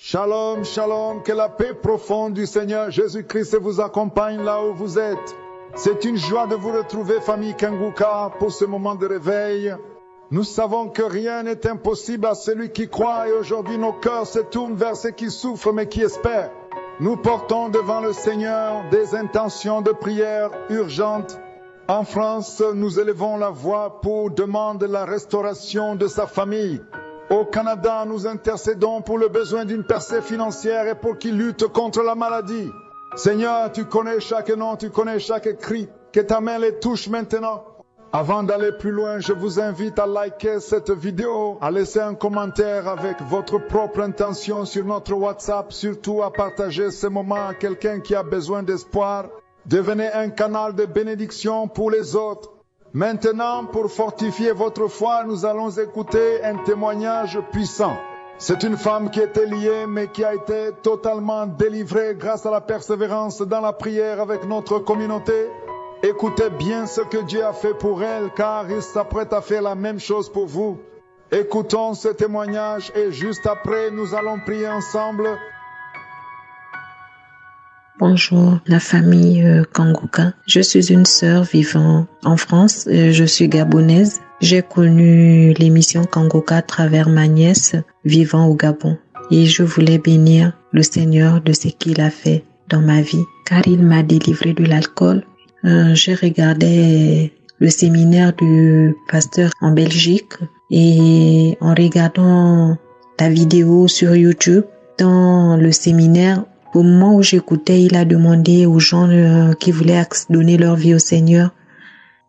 Shalom, shalom, que la paix profonde du Seigneur Jésus-Christ vous accompagne là où vous êtes. C'est une joie de vous retrouver, famille Kanguka, pour ce moment de réveil. Nous savons que rien n'est impossible à celui qui croit et aujourd'hui nos cœurs se tournent vers ceux qui souffrent mais qui espèrent. Nous portons devant le Seigneur des intentions de prière urgentes. En France, nous élevons la voix pour demander la restauration de sa famille. Au Canada, nous intercédons pour le besoin d'une percée financière et pour qu'il lutte contre la maladie. Seigneur, tu connais chaque nom, tu connais chaque cri. Que ta main les touche maintenant. Avant d'aller plus loin, je vous invite à liker cette vidéo, à laisser un commentaire avec votre propre intention sur notre WhatsApp, surtout à partager ce moment à quelqu'un qui a besoin d'espoir. Devenez un canal de bénédiction pour les autres. Maintenant, pour fortifier votre foi, nous allons écouter un témoignage puissant. C'est une femme qui était liée, mais qui a été totalement délivrée grâce à la persévérance dans la prière avec notre communauté. Écoutez bien ce que Dieu a fait pour elle, car il s'apprête à faire la même chose pour vous. Écoutons ce témoignage et juste après, nous allons prier ensemble. Bonjour la famille Kanguka. Je suis une sœur vivant en France. Je suis gabonaise. J'ai connu l'émission Kanguka à travers ma nièce vivant au Gabon. Et je voulais bénir le Seigneur de ce qu'il a fait dans ma vie, car il m'a délivré de l'alcool. J'ai regardé le séminaire du pasteur en Belgique et en regardant ta vidéo sur YouTube, dans le séminaire, au moment où j'écoutais, il a demandé aux gens qui voulaient donner leur vie au Seigneur.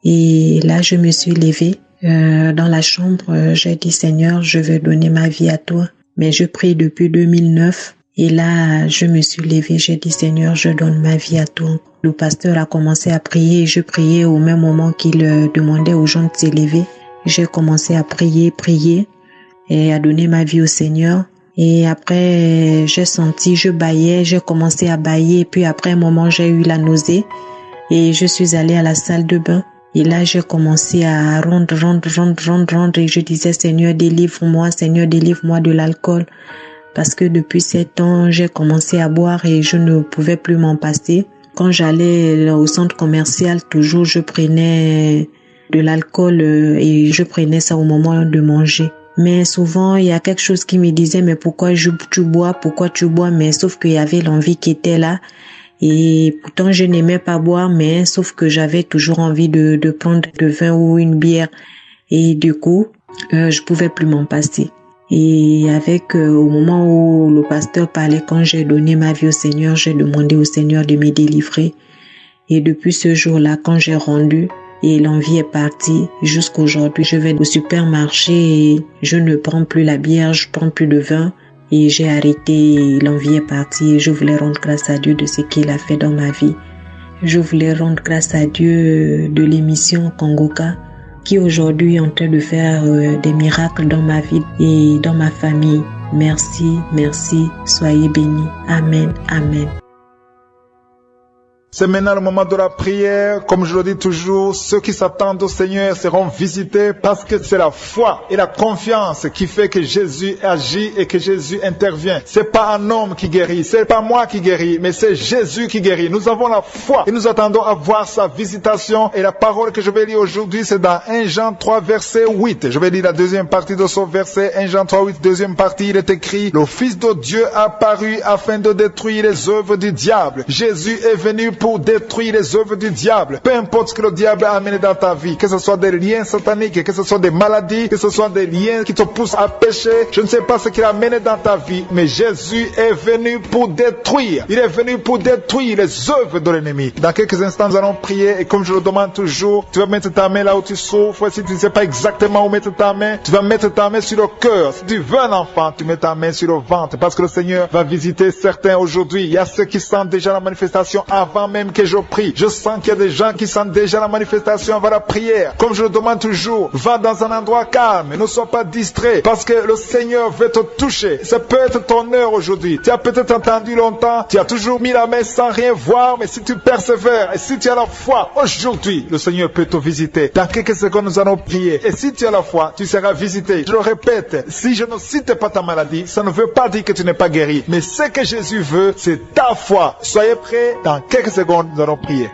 Et là, je me suis levée dans la chambre. J'ai dit, Seigneur, je veux donner ma vie à toi. Mais je prie depuis 2009. Et là, je me suis levée. J'ai dit, Seigneur, je donne ma vie à toi. Le pasteur a commencé à prier. Et je priais au même moment qu'il demandait aux gens de s'élever. J'ai commencé à prier et à donner ma vie au Seigneur. Et après, j'ai senti, je bâillais, j'ai commencé à bâiller. Puis après un moment, j'ai eu la nausée. Et je suis allée à la salle de bain. Et là, j'ai commencé à rendre. Et je disais, Seigneur, délivre-moi de l'alcool. Parce que depuis 7 ans, j'ai commencé à boire et je ne pouvais plus m'en passer. Quand j'allais au centre commercial, toujours, je prenais de l'alcool et je prenais ça au moment de manger. Mais souvent, il y a quelque chose qui me disait, mais pourquoi tu bois, mais sauf qu'il y avait l'envie qui était là. Et pourtant, je n'aimais pas boire, mais sauf que j'avais toujours envie de prendre de vin ou une bière. Et du coup, je pouvais plus m'en passer. Et avec, au moment où le pasteur parlait, quand j'ai donné ma vie au Seigneur, j'ai demandé au Seigneur de me délivrer. Et depuis ce jour-là, quand j'ai rendu, et l'envie est partie. Jusqu'aujourd'hui, je vais au supermarché et je ne prends plus la bière, je prends plus de vin et j'ai arrêté. L'envie est partie et je voulais rendre grâce à Dieu de ce qu'il a fait dans ma vie. Je voulais rendre grâce à Dieu de l'émission Kanguka qui aujourd'hui est en train de faire des miracles dans ma vie et dans ma famille. Merci, soyez bénis. Amen, amen. C'est maintenant le moment de la prière. Comme je le dis toujours, ceux qui s'attendent au Seigneur seront visités parce que c'est la foi et la confiance qui fait que Jésus agit et que Jésus intervient. C'est pas un homme qui guérit, c'est pas moi qui guéris, mais c'est Jésus qui guérit. Nous avons la foi et nous attendons à voir sa visitation. Et la parole que je vais lire aujourd'hui, c'est dans 1 Jean 3, verset 8. Je vais lire la deuxième partie de ce verset. 1 Jean 3, 8, deuxième partie, il est écrit: le Fils de Dieu apparut afin de détruire les œuvres du diable. Jésus est venu pour détruire les œuvres du diable. Peu importe ce que le diable a amené dans ta vie, que ce soit des liens sataniques, que ce soit des maladies, que ce soit des liens qui te poussent à pécher, je ne sais pas ce qu'il a amené dans ta vie, mais Jésus est venu pour détruire. Il est venu pour détruire les œuvres de l'ennemi. Dans quelques instants, nous allons prier et comme je le demande toujours, tu vas mettre ta main là où tu souffres. Si tu ne sais pas exactement où mettre ta main, tu vas mettre ta main sur le cœur. Si tu veux un enfant, tu mets ta main sur le ventre parce que le Seigneur va visiter certains aujourd'hui. Il y a ceux qui sentent déjà la manifestation avant même que je prie, je sens qu'il y a des gens qui sentent déjà la manifestation avant la prière. Comme je le demande toujours, va dans un endroit calme, ne sois pas distrait, parce que le Seigneur veut te toucher. Ça peut être ton heure aujourd'hui. Tu as peut-être entendu longtemps, tu as toujours mis la main sans rien voir, mais si tu persévères et si tu as la foi, aujourd'hui, le Seigneur peut te visiter. Dans quelques secondes, nous allons prier. Et si tu as la foi, tu seras visité. Je le répète, si je ne cite pas ta maladie, ça ne veut pas dire que tu n'es pas guéri. Mais ce que Jésus veut, c'est ta foi. Soyez prêts, dans quelques secondes, nous allons prier.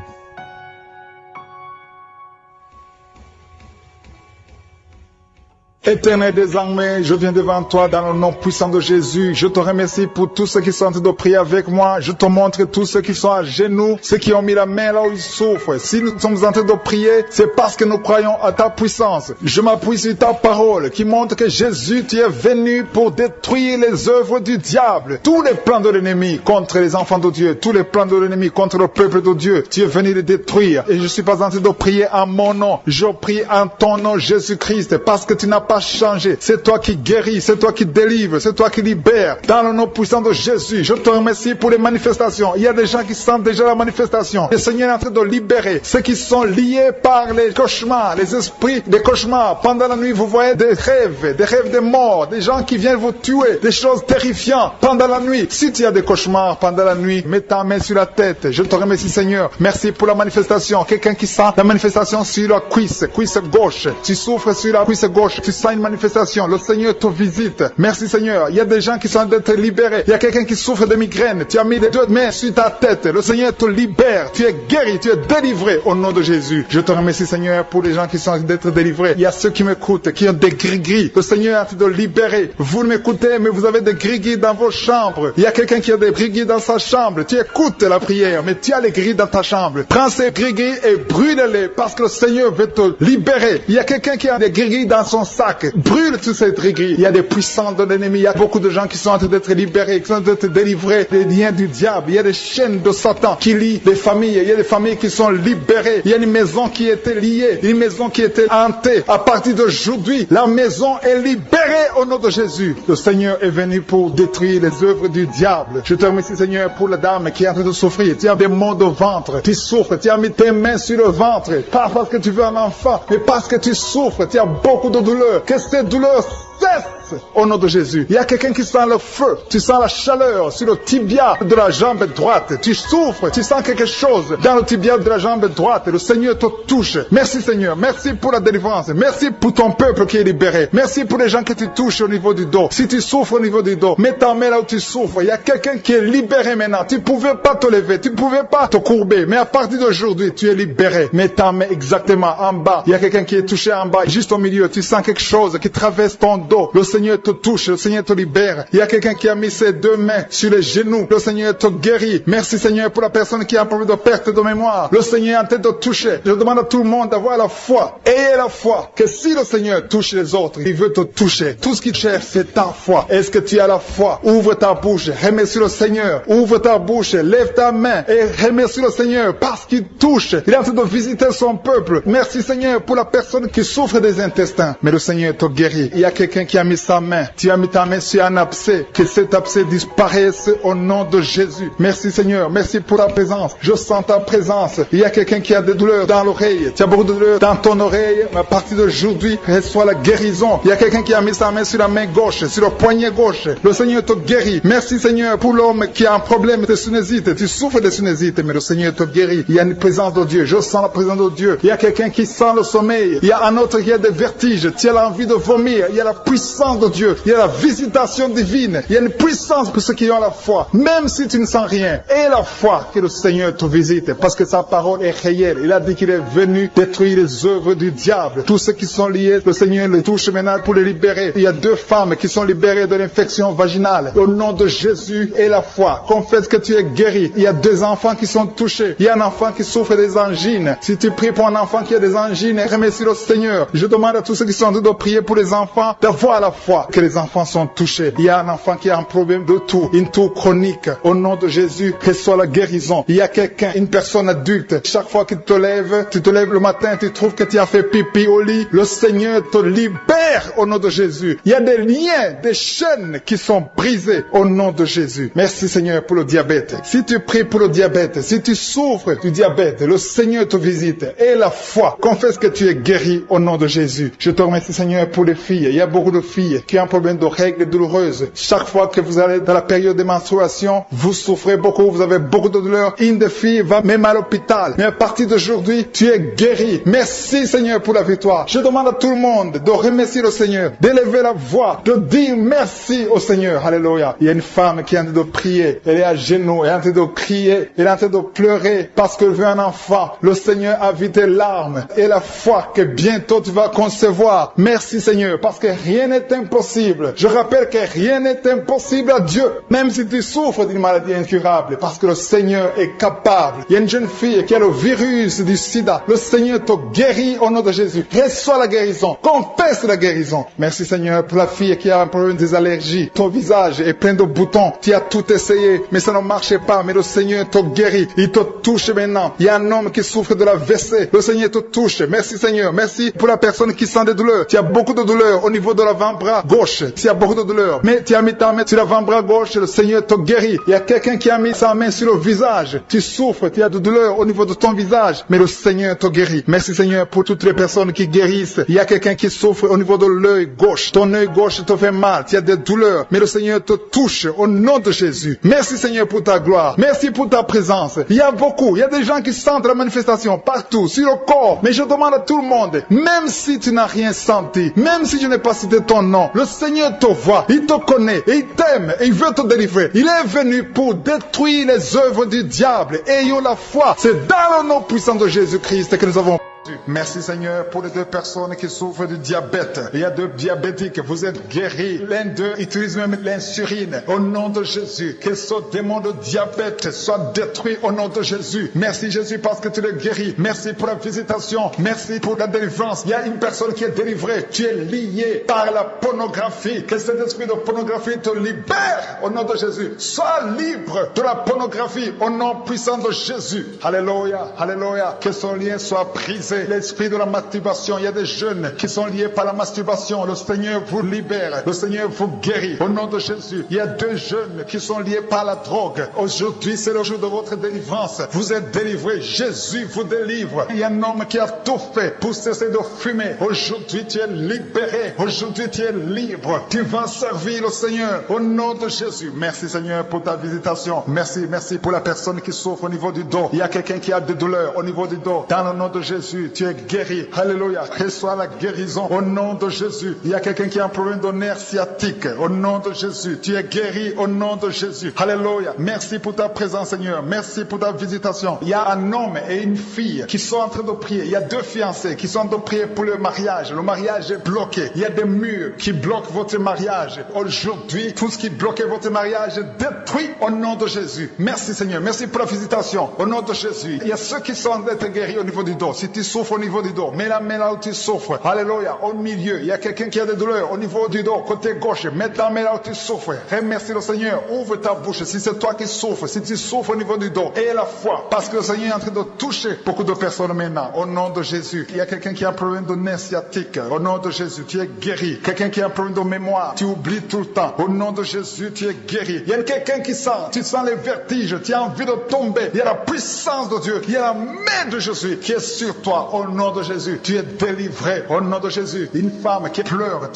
Éternel désormais, je viens devant toi dans le nom puissant de Jésus. Je te remercie pour tous ceux qui sont en train de prier avec moi. Je te montre tous ceux qui sont à genoux, ceux qui ont mis la main là où ils souffrent. Si nous sommes en train de prier, c'est parce que nous croyons à ta puissance. Je m'appuie sur ta parole qui montre que Jésus, tu es venu pour détruire les œuvres du diable. Tous les plans de l'ennemi contre les enfants de Dieu, tous les plans de l'ennemi contre le peuple de Dieu, tu es venu les détruire. Et je suis pas en train de prier en mon nom. Je prie en ton nom, Jésus-Christ, parce que tu n'as pas changé. C'est toi qui guéris, c'est toi qui délivres, c'est toi qui libères. Dans le nom puissant de Jésus, je te remercie pour les manifestations. Il y a des gens qui sentent déjà la manifestation. Le Seigneur est en train de libérer ceux qui sont liés par les cauchemars, les esprits des cauchemars. Pendant la nuit, vous voyez des rêves de mort, des gens qui viennent vous tuer, des choses terrifiantes pendant la nuit. Si tu as des cauchemars pendant la nuit, mets ta main sur la tête. Je te remercie, Seigneur. Merci pour la manifestation. Quelqu'un qui sent la manifestation sur la cuisse gauche. Tu souffres sur la cuisse gauche. Tu sens une manifestation. Le Seigneur te visite. Merci, Seigneur. Il y a des gens qui sont d'être libérés. Il y a quelqu'un qui souffre de migraine. Tu as mis les deux mains sur ta tête. Le Seigneur te libère. Tu es guéri. Tu es délivré au nom de Jésus. Je te remercie, Seigneur, pour les gens qui sont d'être délivrés. Il y a ceux qui m'écoutent, qui ont des gris-gris. Le Seigneur est en train de libérer. Vous m'écoutez, mais vous avez des gris-gris dans vos chambres. Il y a quelqu'un qui a des gris-gris dans sa chambre. Tu écoutes la prière, mais tu as les gris dans ta chambre. Prends ces gris-gris et brûle-les parce que le Seigneur veut te libérer. Il y a quelqu'un qui a des gris-gris dans son sac. Brûle tous ces gris-gris. Il y a des puissants de l'ennemi. Il y a beaucoup de gens qui sont en train d'être libérés, qui sont en train d'être délivrés des liens du diable. Il y a des chaînes de Satan qui lient des familles. Il y a des familles qui sont libérées. Il y a une maison qui était liée, une maison qui était hantée. À partir d'aujourd'hui, la maison est libérée au nom de Jésus. Le Seigneur est venu pour détruire les œuvres du diable. Je te remercie, Seigneur, pour la dame qui est en train de souffrir. Tu as des maux de ventre. Tu souffres. Tu as mis tes mains sur le ventre. Pas parce que tu veux un enfant, mais parce que tu souffres. Tu as beaucoup de douleurs. Que ces douleurs cessent au nom de Jésus. Il y a quelqu'un qui sent le feu. Tu sens la chaleur sur le tibia de la jambe droite. Tu souffres. Tu sens quelque chose dans le tibia de la jambe droite. Le Seigneur te touche. Merci, Seigneur. Merci pour la délivrance. Merci pour ton peuple qui est libéré. Merci pour les gens que tu touches au niveau du dos. Si tu souffres au niveau du dos, mets ta main là où tu souffres. Il y a quelqu'un qui est libéré maintenant. Tu ne pouvais pas te lever. Tu ne pouvais pas te courber. Mais à partir d'aujourd'hui, tu es libéré. Mets ta main exactement en bas. Il y a quelqu'un qui est touché en bas. Juste au milieu, tu sens quelque chose qui traverse ton dos. Le Seigneur te touche. Le Seigneur te libère. Il y a quelqu'un qui a mis ses deux mains sur les genoux. Le Seigneur te guérit. Merci, Seigneur, pour la personne qui a un problème de perte de mémoire. Le Seigneur est en train de te toucher. Je demande à tout le monde d'avoir la foi. Ayez la foi que si le Seigneur touche les autres, il veut te toucher. Tout ce qu'il cherche, c'est ta foi. Est-ce que tu as la foi? Ouvre ta bouche. Remercie le Seigneur. Ouvre ta bouche. Lève ta main et remercie le Seigneur parce qu'il touche. Il est en train de visiter son peuple. Merci, Seigneur, pour la personne qui souffre des intestins. Mais le Seigneur te guérit. Il y a quelqu'un qui a mis sa main. Tu as mis ta main sur un abcès. Que cet abcès disparaisse au nom de Jésus. Merci, Seigneur. Merci pour ta présence. Je sens ta présence. Il y a quelqu'un qui a des douleurs dans l'oreille. Tu as beaucoup de douleurs dans ton oreille. Mais à partir d'aujourd'hui, reçois la guérison. Il y a quelqu'un qui a mis sa main sur la main gauche, sur le poignet gauche. Le Seigneur te guérit. Merci, Seigneur, pour l'homme qui a un problème de sinusite. Tu souffres de sinusite, mais le Seigneur te guérit. Il y a une présence de Dieu. Je sens la présence de Dieu. Il y a quelqu'un qui sent le sommeil. Il y a un autre qui a des vertiges. Tu as l'envie de vomir. Il y a la puissance de Dieu. Il y a la visitation divine. Il y a une puissance pour ceux qui ont la foi. Même si tu ne sens rien, aie la foi que le Seigneur te visite. Parce que sa parole est réelle. Il a dit qu'il est venu détruire les œuvres du diable. Tous ceux qui sont liés, le Seigneur les touche maintenant pour les libérer. Il y a 2 femmes qui sont libérées de l'infection vaginale. Au nom de Jésus et la foi, confesse que tu es guéri. Il y a 2 enfants qui sont touchés. Il y a un enfant qui souffre des angines. Si tu pries pour un enfant qui a des angines, remercie le Seigneur. Je demande à tous ceux qui sont en train de prier pour les enfants d'avoir voit à la fois que les enfants sont touchés. Il y a un enfant qui a un problème de toux, une toux chronique. Au nom de Jésus, reçois la guérison. Il y a quelqu'un, une personne adulte, chaque fois que tu te lèves le matin, tu trouves que tu as fait pipi au lit. Le Seigneur te libère au nom de Jésus. Il y a des liens, des chaînes qui sont brisées au nom de Jésus. Merci Seigneur pour le diabète. Si tu pries pour le diabète, si tu souffres du diabète, le Seigneur te visite. Et la foi, confesse que tu es guéri au nom de Jésus. Je te remercie Seigneur pour les filles. Il y a beaucoup de filles qui ont un problème de règles douloureuses. Chaque fois que vous allez dans la période de menstruation, vous souffrez beaucoup, vous avez beaucoup de douleurs. Une des filles va même à l'hôpital. Mais à partir d'aujourd'hui, tu es guéri. Merci Seigneur pour la victoire. Je demande à tout le monde de remercier le Seigneur, d'élever la voix, de dire merci au Seigneur. Alléluia. Il y a une femme qui est en train de prier. Elle est à genoux, elle est en train de crier, elle est en train de pleurer parce qu'elle veut un enfant. Le Seigneur a vu tes larmes et la foi que bientôt tu vas concevoir. Merci Seigneur, parce que rien n'est impossible. Je rappelle que rien n'est impossible à Dieu, même si tu souffres d'une maladie incurable, parce que le Seigneur est capable. Il y a une jeune fille qui a le virus du sida. Le Seigneur te guérit au nom de Jésus. Reçois la guérison. Confesse la guérison. Merci Seigneur pour la fille qui a un problème des allergies. Ton visage est plein de boutons. Tu as tout essayé, mais ça ne marchait pas. Mais le Seigneur te guérit. Il te touche maintenant. Il y a un homme qui souffre de la WC. Le Seigneur te touche. Merci Seigneur. Merci pour la personne qui sent des douleurs. Tu as beaucoup de douleurs au niveau de l'avant-bras gauche. Tu as beaucoup de douleurs. Mais tu as mis ta main sur l'avant-bras gauche. Le Seigneur te guérit. Il y a quelqu'un qui a mis sa main sur le visage. Tu souffres. Tu as de douleurs au niveau de ton visage. Mais le Seigneur te guérit. Merci Seigneur pour toutes les personnes qui guérissent. Il y a quelqu'un qui souffre au niveau de l'œil gauche. Ton œil gauche te fait mal. Tu as des douleurs. Mais le Seigneur te touche au nom de Jésus. Merci Seigneur pour ta gloire. Merci pour ta présence. Il y a beaucoup. Il y a des gens qui sentent la manifestation partout, sur le corps. Mais je demande à tout le monde, même si tu n'as rien senti, même si je n'ai pas cité ton nom, le Seigneur te voit. Il te connaît et il t'aime et il veut te délivrer. Il est venu pour détruire les œuvres du diable. Ayons la foi. C'est dans le nom puissant de Jésus-Christ que nous avons. Merci Seigneur pour les deux personnes qui souffrent du diabète. Il y a deux diabétiques, vous êtes guéris. L'un d'eux utilise même l'insuline. Au nom de Jésus, que ce démon de diabète soit détruit au nom de Jésus. Merci Jésus parce que tu le guéris. Merci pour la visitation. Merci pour la délivrance. Il y a une personne qui est délivrée. Tu es lié par la pornographie. Que cet esprit de pornographie te libère au nom de Jésus. Sois libre de la pornographie au nom puissant de Jésus. Alléluia, alléluia. Que son lien soit brisé. L'esprit de la masturbation, il y a des jeunes qui sont liés par la masturbation. Le Seigneur vous libère, le Seigneur vous guérit au nom de Jésus. Il y a deux jeunes qui sont liés par la drogue. Aujourd'hui c'est le jour de votre délivrance. Vous êtes délivrés, Jésus vous délivre. Il y a un homme qui a tout fait pour cesser de fumer. Aujourd'hui tu es libéré, aujourd'hui tu es libre. Tu vas servir le Seigneur au nom de Jésus. Merci Seigneur pour ta visitation. Merci, merci pour la personne qui souffre au niveau du dos. Il y a quelqu'un qui a des douleurs au niveau du dos. Dans le nom de Jésus, tu es guéri. Alléluia. Reçois la guérison au nom de Jésus. Il y a quelqu'un qui a un problème de nerf sciatique. Au nom de Jésus. Tu es guéri au nom de Jésus. Alléluia. Merci pour ta présence, Seigneur. Merci pour ta visitation. Il y a un homme et une fille qui sont en train de prier. Il y a deux fiancés qui sont en train de prier pour le mariage. Le mariage est bloqué. Il y a des murs qui bloquent votre mariage. Aujourd'hui, tout ce qui bloquait votre mariage est détruit au nom de Jésus. Merci, Seigneur. Merci pour la visitation. Au nom de Jésus. Il y a ceux qui sont en train d'être guéris au niveau du dos. Si tu souffres au niveau du dos, mets la main là où tu souffres. Alléluia. Au milieu, il y a quelqu'un qui a des douleurs au niveau du dos, côté gauche. Mets ta main là où tu souffres. Remercie le Seigneur. Ouvre ta bouche. Si c'est toi qui souffres, si tu souffres au niveau du dos, aie la foi. Parce que le Seigneur est en train de toucher beaucoup de personnes maintenant. Au nom de Jésus. Il y a quelqu'un qui a un problème de nerf sciatique. Au nom de Jésus, tu es guéri. Quelqu'un qui a un problème de mémoire, tu oublies tout le temps. Au nom de Jésus, tu es guéri. Il y a quelqu'un qui sent, tu sens les vertiges, tu as envie de tomber. Il y a la puissance de Dieu. Il y a la main de Jésus qui est sur toi. Au nom de Jésus, tu es délivré. Au nom de Jésus, une femme qui pleure,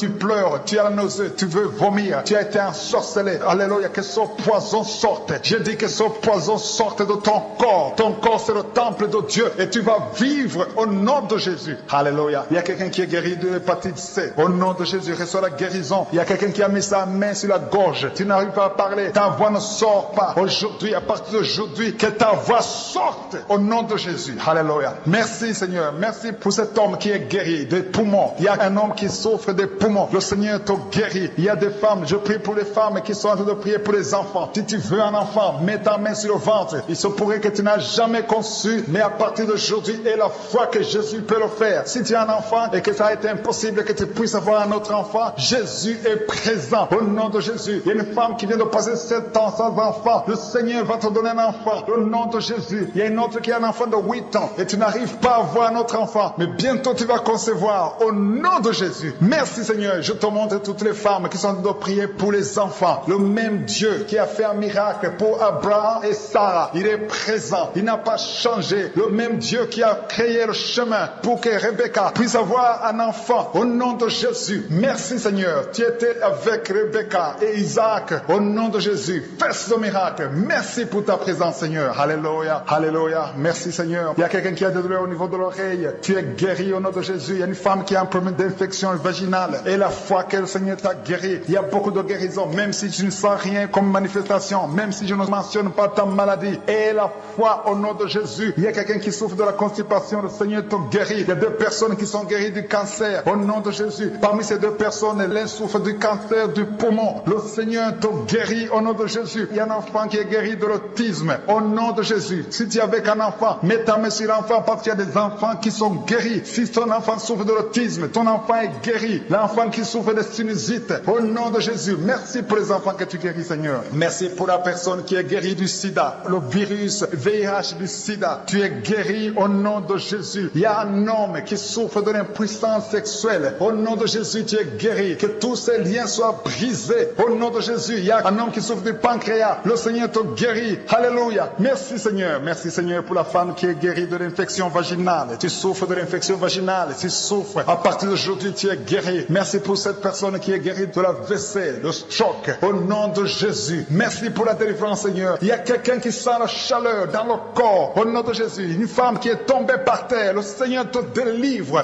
tu as la nausée, tu veux vomir, tu as été ensorcelé. Alléluia, que ce poison sorte. Je dis que ce poison sorte de ton corps. Ton corps, c'est le temple de Dieu et tu vas vivre au nom de Jésus. Alléluia. Il y a quelqu'un qui est guéri de l'hépatite C. Au nom de Jésus, reçois la guérison. Il y a quelqu'un qui a mis sa main sur la gorge. Tu n'arrives pas à parler. Ta voix ne sort pas. Aujourd'hui, à partir d'aujourd'hui, que ta voix sorte au nom de Jésus. Alléluia. Merci, Seigneur. Seigneur. Merci pour cet homme qui est guéri des poumons. Il y a un homme qui souffre des poumons. Le Seigneur te guérit. Il y a des femmes, je prie pour les femmes qui sont en train de prier pour les enfants. Si tu veux un enfant, mets ta main sur le ventre. Il se pourrait que tu n'as jamais conçu, mais à partir d'aujourd'hui et la foi que Jésus peut le faire. Si tu as un enfant et que ça a été impossible que tu puisses avoir un autre enfant, Jésus est présent. Au nom de Jésus, il y a une femme qui vient de passer 7 ans sans enfant. Le Seigneur va te donner un enfant. Au nom de Jésus, il y a une autre qui a un enfant de 8 ans et tu n'arrives pas à avoir un autre enfant, mais bientôt tu vas concevoir. Au nom de Jésus, merci Seigneur. Je te montre toutes les femmes qui sont en train de prier pour les enfants. Le même Dieu qui a fait un miracle pour Abraham et Sarah, il est présent. Il n'a pas changé. Le même Dieu qui a créé le chemin pour que Rebecca puisse avoir un enfant. Au nom de Jésus, merci Seigneur. Tu étais avec Rebecca et Isaac. Au nom de Jésus, fais ce miracle. Merci pour ta présence Seigneur. Alléluia, alléluia. Merci Seigneur. Il y a quelqu'un qui a des douleurs au niveau de l'oreille. Tu es guéri au nom de Jésus. Il y a une femme qui a un problème d'infection vaginale. Et la foi que le Seigneur t'a guéri. Il y a beaucoup de guérisons. Même si tu ne sens rien comme manifestation. Même si je ne mentionne pas ta maladie. Et la foi au nom de Jésus. Il y a quelqu'un qui souffre de la constipation. Le Seigneur te guérit. Il y a 2 personnes qui sont guéries du cancer. Au nom de Jésus. Parmi ces 2 personnes, l'un souffre du cancer du poumon. Le Seigneur te guérit au nom de Jésus. Il y a un enfant qui est guéri de l'autisme. Au nom de Jésus. Si tu es avec un enfant, mets ta main sur l'enfant parce qu'il y a des enfants qui sont guéris. Si ton enfant souffre de l'autisme, ton enfant est guéri. L'enfant qui souffre de sinusite, au nom de Jésus. Merci pour les enfants que tu guéris, Seigneur. Merci pour la personne qui est guérie du sida, le virus VIH du sida. Tu es guéri au nom de Jésus. Il y a un homme qui souffre de l'impuissance sexuelle. Au nom de Jésus, tu es guéri. Que tous ces liens soient brisés. Au nom de Jésus, il y a un homme qui souffre du pancréas. Le Seigneur te guérit. Alléluia. Merci Seigneur. Merci Seigneur pour la femme qui est guérie de l'infection vaginale. Tu souffres de l'infection vaginale. Tu souffres. À partir d'aujourd'hui, tu es guéri. Merci pour cette personne qui est guérie de la WC, le choc. Au nom de Jésus. Merci pour la délivrance, Seigneur. Il y a quelqu'un qui sent la chaleur dans le corps. Au nom de Jésus. Une femme qui est tombée par terre. Le Seigneur te délivre.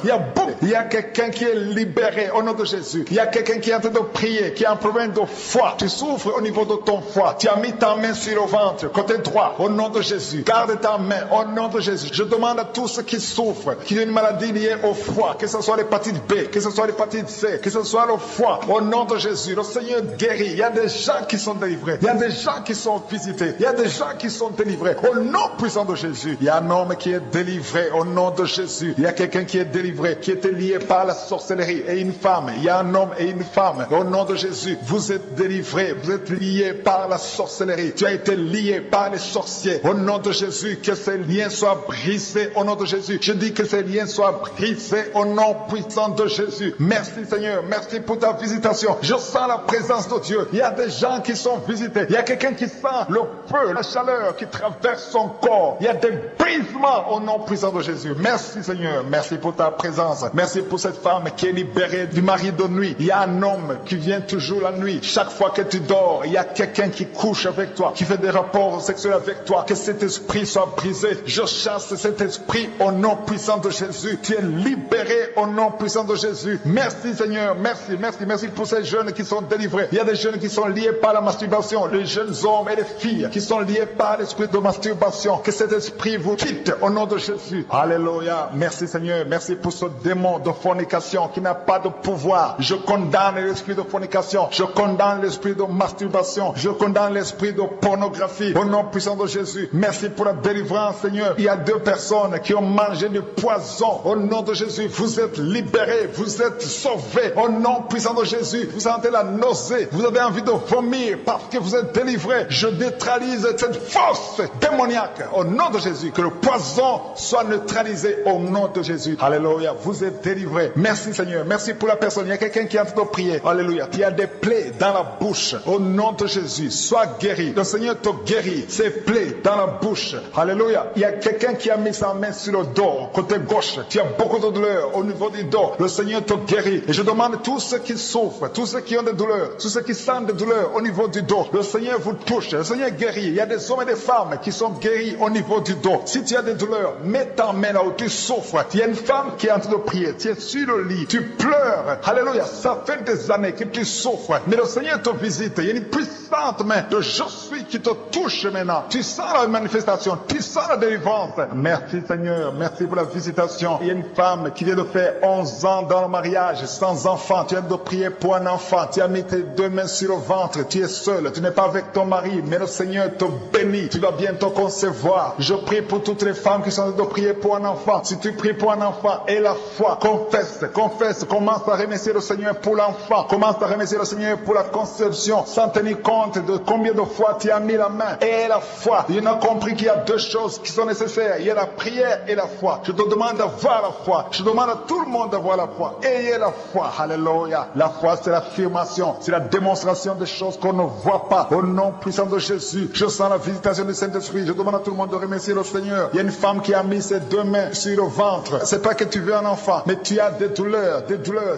Il y a quelqu'un qui est libéré. Au nom de Jésus. Il y a quelqu'un qui est en train de prier, qui a un problème de foie. Tu souffres au niveau de ton foie. Tu as mis ta main sur le ventre, côté droit. Au nom de Jésus. Garde ta main. Au nom de Jésus. Je demande à tous ceux qui souffrent, qui ont une maladie liée au foie, que ce soit l'hépatite B, que ce soit l'hépatite C, que ce soit le foie. Au nom de Jésus. Le Seigneur guérit. Il y a des gens qui sont délivrés. Il y a des gens qui sont visités. Il y a des gens qui sont délivrés. Au nom puissant de Jésus. Il y a un homme qui est délivré. Au nom de Jésus. Il y a quelqu'un qui est délivré, qui était lié par la sorcellerie. Et une femme. Il y a un homme et une femme. Au nom de Jésus. Vous êtes délivrés. Vous êtes liés par la sorcellerie. Tu as été lié par les sorciers. Au nom de Jésus. Que ces liens soient brisés. Au nom de Jésus. Je dis que ces liens soient brisés. Au nom puissant de Jésus. Merci Seigneur. Merci pour ta visitation. Je sens la présence de Dieu. Il y a des gens qui sont visités. Il y a quelqu'un qui sent le feu, la chaleur qui traverse son corps. Il y a des brisements au nom puissant de Jésus. Merci Seigneur. Merci pour ta présence. Merci pour cette femme qui est libérée du mari de nuit. Il y a un homme qui vient toujours la nuit. Chaque fois que tu dors, il y a quelqu'un qui couche avec toi, qui fait des rapports sexuels avec toi. Que cet esprit soit brisé. Je chasse cet esprit au nom puissant de Jésus. Tu es libéré au nom puissant de Jésus. Merci Seigneur. Merci, merci, merci pour ces jeunes qui sont délivrés. Il y a des jeunes qui sont liés par la masturbation. Les jeunes hommes et les filles qui sont liés par l'esprit de masturbation. Que cet esprit vous quitte au nom de Jésus. Alléluia. Merci Seigneur. Merci pour ce démon de fornication qui n'a pas de pouvoir. Je condamne l'esprit de fornication. Je condamne l'esprit de masturbation. Je condamne l'esprit de pornographie. Au nom puissant de Jésus. Merci pour la délivrance Seigneur. Il y a 2 personnes qui ont mangé du poison. Au nom de Jésus. Vous êtes libérés. Vous êtes sauvés. Au nom puissant de Jésus. Vous sentez la nausée. Vous avez envie de vomir parce que vous êtes délivrés. Je neutralise cette force démoniaque. Au nom de Jésus. Que le poison soit neutralisé au nom de Jésus. Alléluia. Vous êtes délivrés. Merci Seigneur. Merci pour la personne. Il y a quelqu'un qui est en train de prier. Alléluia. Il y a des plaies dans la bouche. Au nom de Jésus. Sois guéri. Le Seigneur te guérit. Ces plaies dans la bouche. Alléluia. Il y a quelqu'un qui a mis sa main sur le dos, côté gauche. Tu as beaucoup de douleurs au niveau du dos. Le Seigneur te guérit. Et je demande tous ceux qui souffrent, tous ceux qui ont des douleurs, tous ceux qui sentent des douleurs au niveau du dos. Le Seigneur vous touche. Le Seigneur guérit. Il y a des hommes et des femmes qui sont guéris au niveau du dos. Si tu as des douleurs, mets ta main là où tu souffres. Il y a une femme qui est en train de prier. Tu es sur le lit. Tu pleures. Alléluia. Ça fait des années que tu souffres. Mais le Seigneur te visite. Il y a une puissante main de je suis qui te touche maintenant. Tu sens la manifestation. Tu sens la délivrance. Merci Seigneur. Merci merci pour la visitation. Il y a une femme qui vient de faire 11 ans dans le mariage, sans enfant. Tu viens de prier pour un enfant. Tu as mis tes 2 mains sur le ventre. Tu es seul. Tu n'es pas avec ton mari, mais le Seigneur te bénit. Tu vas bientôt concevoir. Je prie pour toutes les femmes qui sont en train de prier pour un enfant. Si tu pries pour un enfant, aie la foi. Confesse. Commence à remercier le Seigneur pour l'enfant. Commence à remercier le Seigneur pour la conception, sans tenir compte de combien de fois tu as mis la main. Aie la foi. Il a compris qu'il y a 2 choses qui sont nécessaires. Il y a la prière et la foi. Je te demande d'avoir la foi. Je demande à tout le monde d'avoir la foi. Ayez la foi. Alléluia. La foi, c'est l'affirmation. C'est la démonstration des choses qu'on ne voit pas. Au nom puissant de Jésus, je sens la visitation du Saint-Esprit. Je demande à tout le monde de remercier le Seigneur. Il y a une femme qui a mis ses 2 mains sur le ventre. C'est pas que tu veux un enfant, mais tu as des douleurs.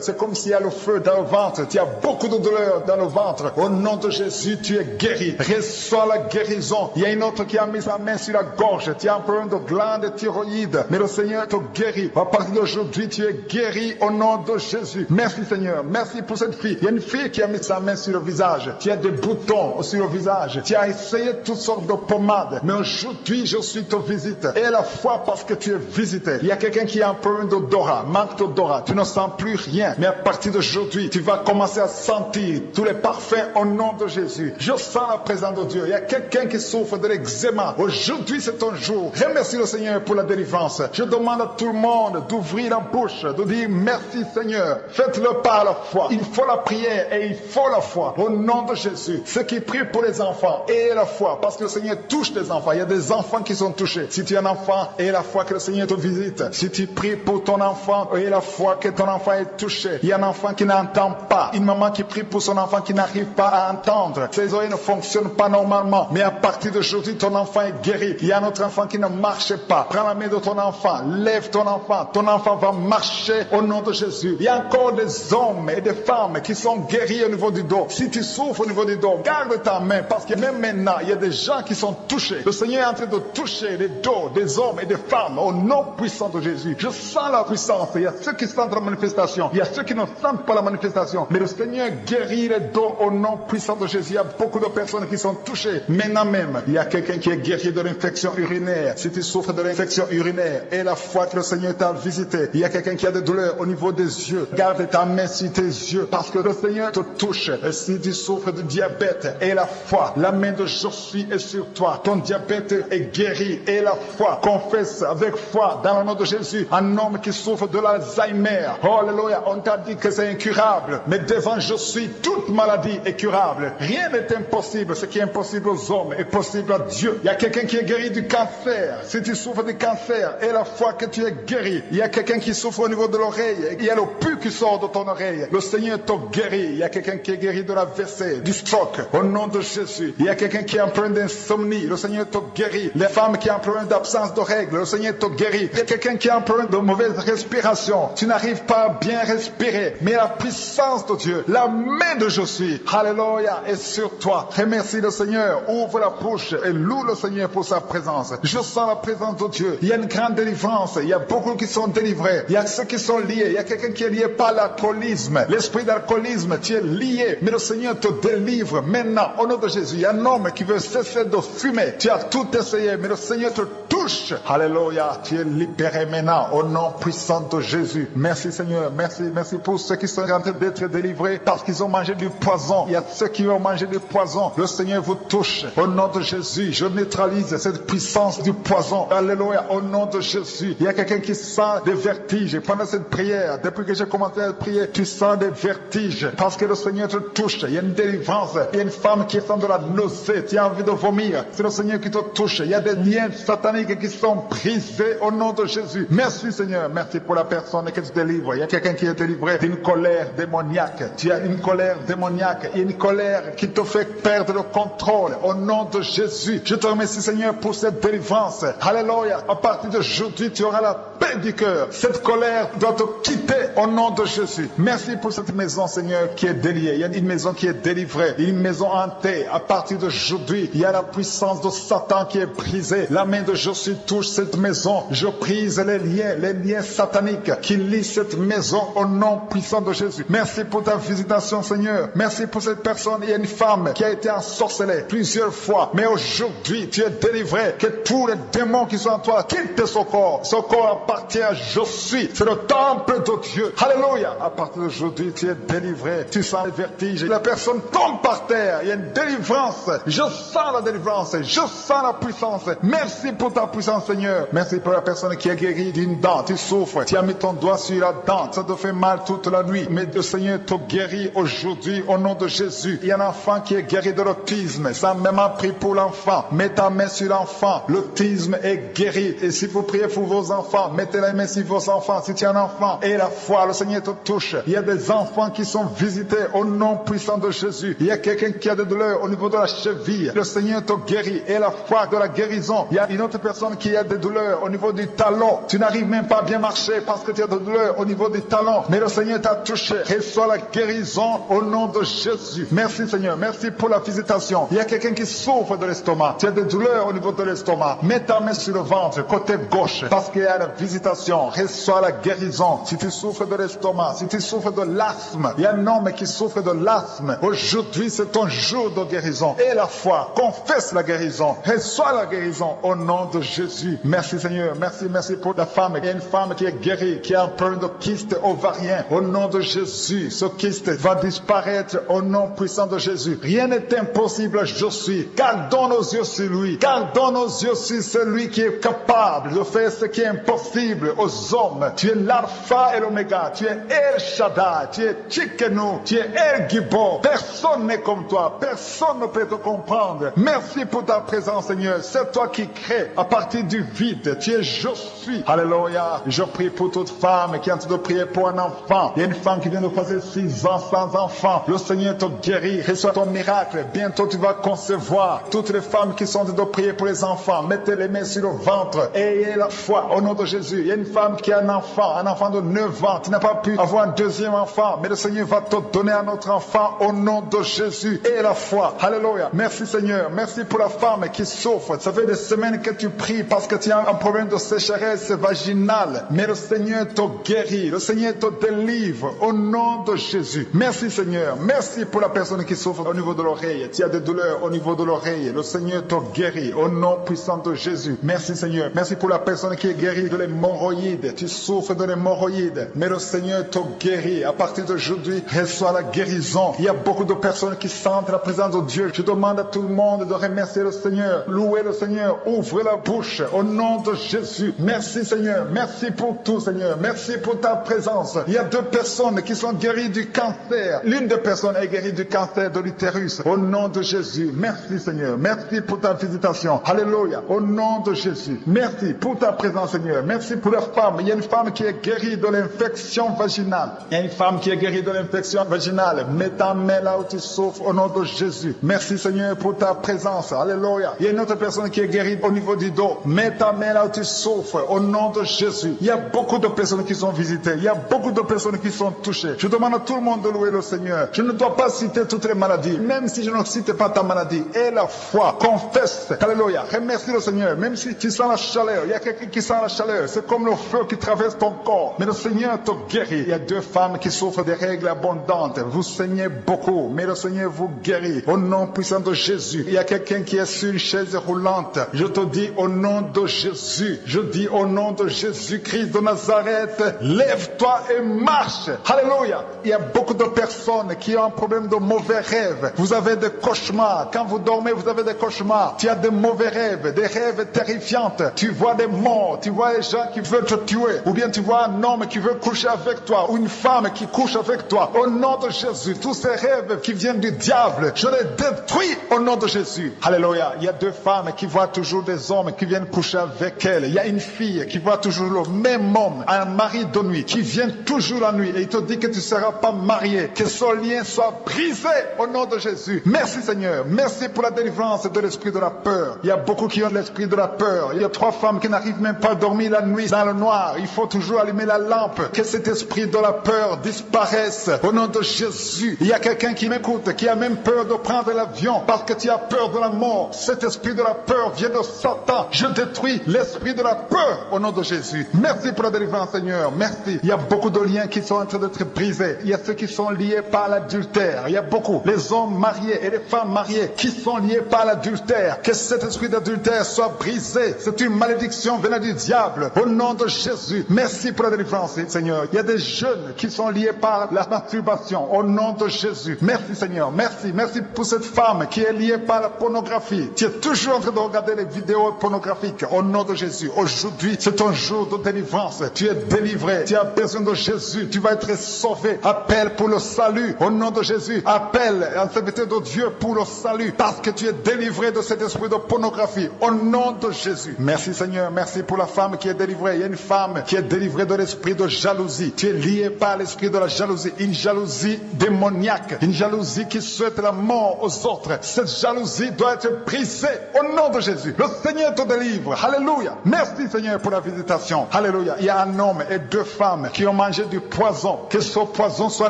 C'est comme s'il y a le feu dans le ventre. Tu as beaucoup de douleurs dans le ventre. Au nom de Jésus, tu es guéri. Reçois la guérison. Il y a une autre qui a mis sa main sur la gorge. Tu as un problème de glande thyroïde, mais le Seigneur te guérit. À partir d'aujourd'hui, tu es guéri au nom de Jésus. Merci Seigneur. Merci pour cette fille. Il y a une fille qui a mis sa main sur le visage. Tu as des boutons sur le visage. Tu as essayé toutes sortes de pommades, mais aujourd'hui, je suis te visite. Et la foi parce que tu es visité. Il y a quelqu'un qui a un problème d'odorat, manque d'odorat. Tu ne sens plus rien, mais à partir d'aujourd'hui, tu vas commencer à sentir tous les parfums au nom de Jésus. Je sens la présence de Dieu. Il y a quelqu'un qui souffre de l'eczéma. Aujourd'hui, c'est ton jour. Remercie le Seigneur pour la délivrance. Je demande à tout le monde d'ouvrir la bouche, de dire merci Seigneur. Faites-le par la foi. Il faut la prière et il faut la foi. Au nom de Jésus. Ceux qui prient pour les enfants, ayez la foi. Parce que le Seigneur touche les enfants. Il y a des enfants qui sont touchés. Si tu es un enfant, ayez la foi que le Seigneur te visite. Si tu pries pour ton enfant, ayez la foi que ton enfant est touché. Il y a un enfant qui n'entend pas. Une maman qui prie pour son enfant qui n'arrive pas à entendre. Ses oreilles ne fonctionnent pas normalement. Mais à partir d'aujourd'hui, ton enfant est guéri. Il y a un autre enfant qui ne marche pas. Prends la main de ton enfant. Lève ton enfant. Ton enfant va marcher au nom de Jésus. Il y a encore des hommes et des femmes qui sont guéris au niveau du dos. Si tu souffres au niveau du dos, garde ta main. Parce que même maintenant, il y a des gens qui sont touchés. Le Seigneur est en train de toucher les dos des hommes et des femmes au nom puissant de Jésus. Je sens la puissance. Il y a ceux qui sentent la manifestation. Il y a ceux qui ne sentent pas la manifestation. Mais le Seigneur guérit les dos au nom puissant de Jésus. Il y a beaucoup de personnes qui sont touchées. Maintenant même, il y a quelqu'un qui est guéri de l'infection urinaire. Si tu souffres de l'infection urinaire et la foi que le Seigneur t'a visité, il y a quelqu'un qui a des douleurs au niveau des yeux. Garde ta main sur tes yeux parce que le Seigneur te touche. Et si tu souffres de diabète et la foi, la main de Jésus est sur toi. Ton diabète est guéri et la foi. Confesse avec foi dans le nom de Jésus. Un homme qui souffre de l'Alzheimer. Oh, alléluia, on t'a dit que c'est incurable. Mais devant je suis, toute maladie est curable. Rien n'est impossible. Ce qui est impossible aux hommes est possible à Dieu. Il y a quelqu'un qui est guéri du cancer. Si tu souffres du cancer et la foi que tu es guéri. Il y a quelqu'un qui souffre au niveau de l'oreille. Il y a le pus qui sort de ton oreille. Le Seigneur te guérit. Il y a quelqu'un qui est guéri de la WC, du stroke. Au nom de Jésus. Il y a quelqu'un qui a un problème d'insomnie. Le Seigneur te guérit. Les femmes qui ont un problème d'absence de règles. Le Seigneur te guérit. Il y a quelqu'un qui a un problème de mauvaise respiration. Tu n'arrives pas à bien respirer. Mais la puissance de Dieu, la main de Jésus, alléluia, est sur toi. Remercie le Seigneur. Ouvre la bouche et loue le Seigneur pour sa présence. Je sens la présence de Dieu. Il y a une grande délivrance. Il y a beaucoup qui sont délivrés. Il y a ceux qui sont liés. Il y a quelqu'un qui est lié par l'alcoolisme. L'esprit d'alcoolisme, tu es lié. Mais le Seigneur te délivre maintenant. Au nom de Jésus, il y a un homme qui veut cesser de fumer. Tu as tout essayé, mais le Seigneur te touche. Alléluia. Tu es libéré maintenant. Au nom puissant de Jésus. Merci Seigneur. Merci pour ceux qui sont en train d'être délivrés parce qu'ils ont mangé du poison. Il y a ceux qui ont mangé du poison. Le Seigneur vous touche. Au nom de Jésus, je neutralise cette puissance du poison. Alléluia. Au nom de Jésus. Il y a quelqu'un qui sent des vertiges pendant cette prière. Depuis que j'ai commencé à prier, tu sens des vertiges parce que le Seigneur te touche. Il y a une délivrance. Il y a une femme qui sent de la nausée. Tu as envie de vomir. C'est le Seigneur qui te touche. Il y a des liens sataniques qui sont brisés au nom de Jésus. Merci Seigneur. Merci pour la personne qui te délivre. Il y a quelqu'un qui est délivré d'une colère démoniaque. Tu as une colère démoniaque. Il y a une colère qui te fait perdre le contrôle. Au nom de Jésus. Je te remercie Seigneur pour cette délivrance. Alléluia. À partir d'aujourd'hui, tu auras la paix du cœur. Cette colère doit te quitter au nom de Jésus. Merci pour cette maison Seigneur qui est déliée. Il y a une maison qui est délivrée. Une maison hantée. À partir d'aujourd'hui, il y a la puissance de Satan qui est brisée. La main de Jésus suis touche cette maison. Je brise les liens sataniques qui lient cette maison au nom puissant de Jésus. Merci pour ta visitation, Seigneur. Merci pour cette personne. Il y a une femme qui a été ensorcelée plusieurs fois, mais aujourd'hui, tu es délivré. Que tous les démons qui sont en toi quittent son corps. Son corps appartient à je suis. C'est le temple de Dieu. Alléluia. À partir d'aujourd'hui, tu es délivré. Tu sens le vertige. La personne tombe par terre. Il y a une délivrance. Je sens la délivrance. Je sens la puissance. Merci pour ta puissance, Seigneur. Merci pour la personne qui est guérie d'une dent. Tu souffres. Tu as mis ton doigt sur la dent. Ça te fait mal toute la nuit. Mais le Seigneur te guérit aujourd'hui au nom de Jésus. Il y a un enfant qui est guéri de l'autisme. Ça même a pris pour l'enfant. Mets ta main sur l'enfant. L'autisme est guéri. Et si vous priez pour vos enfants, mettez la main sur vos enfants. Si tu es un enfant et la foi, le Seigneur te touche. Il y a des enfants qui sont visités au nom puissant de Jésus. Il y a quelqu'un qui a des douleurs au niveau de la cheville. Le Seigneur te guérit. Et la foi de la guérison. Il y a une autre personne qui a des douleurs au niveau du talon. Tu n'arrives même pas à bien marcher parce que tu as des douleurs au niveau du talon. Mais le Seigneur t'a touché. Reçois la guérison au nom de Jésus. Merci Seigneur. Merci pour la visitation. Il y a quelqu'un qui souffre de l'estomac. Tu as des douleurs au niveau de l'estomac. Mets ta main sur le ventre, côté gauche. Parce qu'il y a la visitation. Reçois la guérison. Si tu souffres de l'estomac, si tu souffres de l'asthme, il y a un homme qui souffre de l'asthme. Aujourd'hui, c'est ton jour de guérison. Et la foi, confesse la guérison. Reçois la guérison au nom de Jésus. Merci Seigneur. Merci pour la femme. Il y a une femme qui est guérie, qui a un problème de kyste ovarien. Au nom de Jésus, ce kyste va disparaître au nom puissant de Jésus. Rien n'est impossible, je suis. Gardons nos yeux sur lui. Gardons nos yeux sur celui qui est capable de faire ce qui est impossible aux hommes. Tu es l'alpha et l'oméga. Tu es El Shaddai. Tu es Tchikenu. Tu es El Gibor. Personne n'est comme toi. Personne ne peut te comprendre. Merci pour ta présence, Seigneur. C'est toi qui crée à partir du vide. Tu es je suis. Alléluia. Je prie pour toute femme qui est en train de prier pour un enfant. Il y a une femme qui vient de passer 6 ans sans enfant. Le Seigneur te guérit. Reçois ton miracle. Bientôt tu vas concevoir. Toutes les femmes qui sont en train de prier pour les enfants, mettez les mains sur le ventre. Ayez la foi au nom de Jésus. Il y a une femme qui a un enfant de 9 ans. Tu n'as pas pu avoir un deuxième enfant, mais le Seigneur va te donner un autre enfant au nom de Jésus. Et la foi. Alléluia. Merci Seigneur. Merci pour la femme qui souffre. Ça fait des semaines que tu pries parce que tu as un problème de sécheresse vaginale. Mais le Seigneur te guérit. Le Seigneur te délivre au nom de Jésus. Merci Seigneur. Merci pour la personne qui souffre au niveau de l'oreille. Tu as des douleurs au niveau de l'oreille. Le Seigneur te guérit au nom puissant de Jésus. Merci Seigneur. Merci pour la personne qui est guérie de l'hémorroïde. Tu souffres de l'hémorroïde. Mais le Seigneur te guérit. À partir d'aujourd'hui, reçois la guérison. Il y a beaucoup de personnes qui sentent la présence de Dieu. Je demande à tout le monde de remercier le Seigneur. Louer le Seigneur. Ouvrez la bouche au nom de Jésus. Merci Seigneur. Merci pour tout Seigneur. Merci pour ta présence. Il y a 2 personnes qui sont guéries du cancer. L'une des personnes est guérie du cancer de l'utérus. Au nom de Jésus. Merci Seigneur. Merci pour ta visitation. Alléluia. Au nom de Jésus. Merci pour ta présence Seigneur. Merci pour la femme. Il y a une femme qui est guérie de l'infection vaginale. Il y a une femme qui est guérie de l'infection vaginale. Mets ta main là où tu souffres au nom de Jésus. Merci Seigneur pour ta présence. Alléluia. Il y a une autre personne qui est guérie au niveau du dos. Mets ta main là où tu souffres au nom de Jésus. Il y a beaucoup de personnes qui sont visitées. Il y a beaucoup de personnes qui sont touchées. Je demande à tout le monde de louer le Seigneur. Je ne dois pas citer toutes les maladies. Même si je ne cite pas ta maladie. Et la foi. Confesse. Alléluia. Remercie le Seigneur. Même si tu sens la chaleur. Il y a quelqu'un qui sent la chaleur. C'est comme le feu qui traverse ton corps. Mais le Seigneur te guérit. Il y a 2 femmes qui souffrent des règles abondantes. Vous saignez beaucoup. Mais le Seigneur vous guérit. Au nom puissant de Jésus. Il y a quelqu'un qui est sur une chaise roulante. Je te dis au nom de Jésus. Je dis au nom de Jésus-Christ de Nazareth. Lève-toi et marche. Alléluia. Il y a beaucoup de personnes qui ont un problème de mauvais rêves. Vous avez des cauchemars. Quand vous dormez, vous avez des cauchemars. Tu as de mauvais rêves, des rêves terrifiants. Tu vois des morts, tu vois les gens qui veulent te tuer. Ou bien tu vois un homme qui veut coucher avec toi. Ou une femme qui couche avec toi. Au nom de Jésus, tous ces rêves qui viennent du diable, je les détruis au nom de Jésus. Alléluia. Il y a 2 femmes qui voient toujours des hommes qui viennent coucher avec elles. Il y a une fille qui voit toujours le même homme, un mari de nuit, qui vient toujours la nuit. Et il te dit que tu ne seras pas marié. Que ce lien soit brisé au nom de Jésus. Merci Seigneur. Merci pour la délivrance de l'esprit de la peur. Il y a beaucoup qui ont l'esprit de la peur. Il y a 3 femmes qui n'arrivent même pas à dormir la nuit dans le noir. Il faut toujours allumer la lampe. Que cet esprit de la peur disparaisse au nom de Jésus. Il y a quelqu'un qui m'écoute, qui a même peur de prendre l'avion parce que tu as peur de la mort. Cet esprit de la peur vient de Satan. maintenant, je détruis l'esprit de la peur au nom de Jésus. Merci pour la délivrance, Seigneur. Merci. Il y a beaucoup de liens qui sont en train d'être brisés. Il y a ceux qui sont liés par l'adultère. Il y a beaucoup. Les hommes mariés et les femmes mariées qui sont liés par l'adultère. Que cet esprit d'adultère soit brisé. C'est une malédiction venant du diable. Au nom de Jésus. Merci pour la délivrance, Seigneur. Il y a des jeunes qui sont liés par la masturbation. Au nom de Jésus. Merci, Seigneur. Merci. Merci pour cette femme qui est liée par la pornographie. Tu es toujours en train de regarder les vidéos pornographiques. Au nom de Jésus. Aujourd'hui, c'est ton jour de délivrance. Tu es délivré. Tu as besoin de Jésus. Tu vas être sauvé. Appelle pour le salut. Au nom de Jésus. Appelle un serviteur de Dieu pour le salut. Parce que tu es délivré de cet esprit de pornographie. Au nom de Jésus. Merci, Seigneur. Merci pour la femme qui est délivrée. Il y a une femme qui est délivrée de l'esprit de jalousie. Tu es lié par l'esprit de la jalousie. Une jalousie démoniaque. Une jalousie qui souhaite la mort aux autres. Cette jalousie doit être brisée au nom de Jésus. Le Seigneur te délivre. Alléluia. Merci, Seigneur, pour la visitation. Alléluia. Il y a un homme et deux femmes qui ont mangé du poison. Que ce poison soit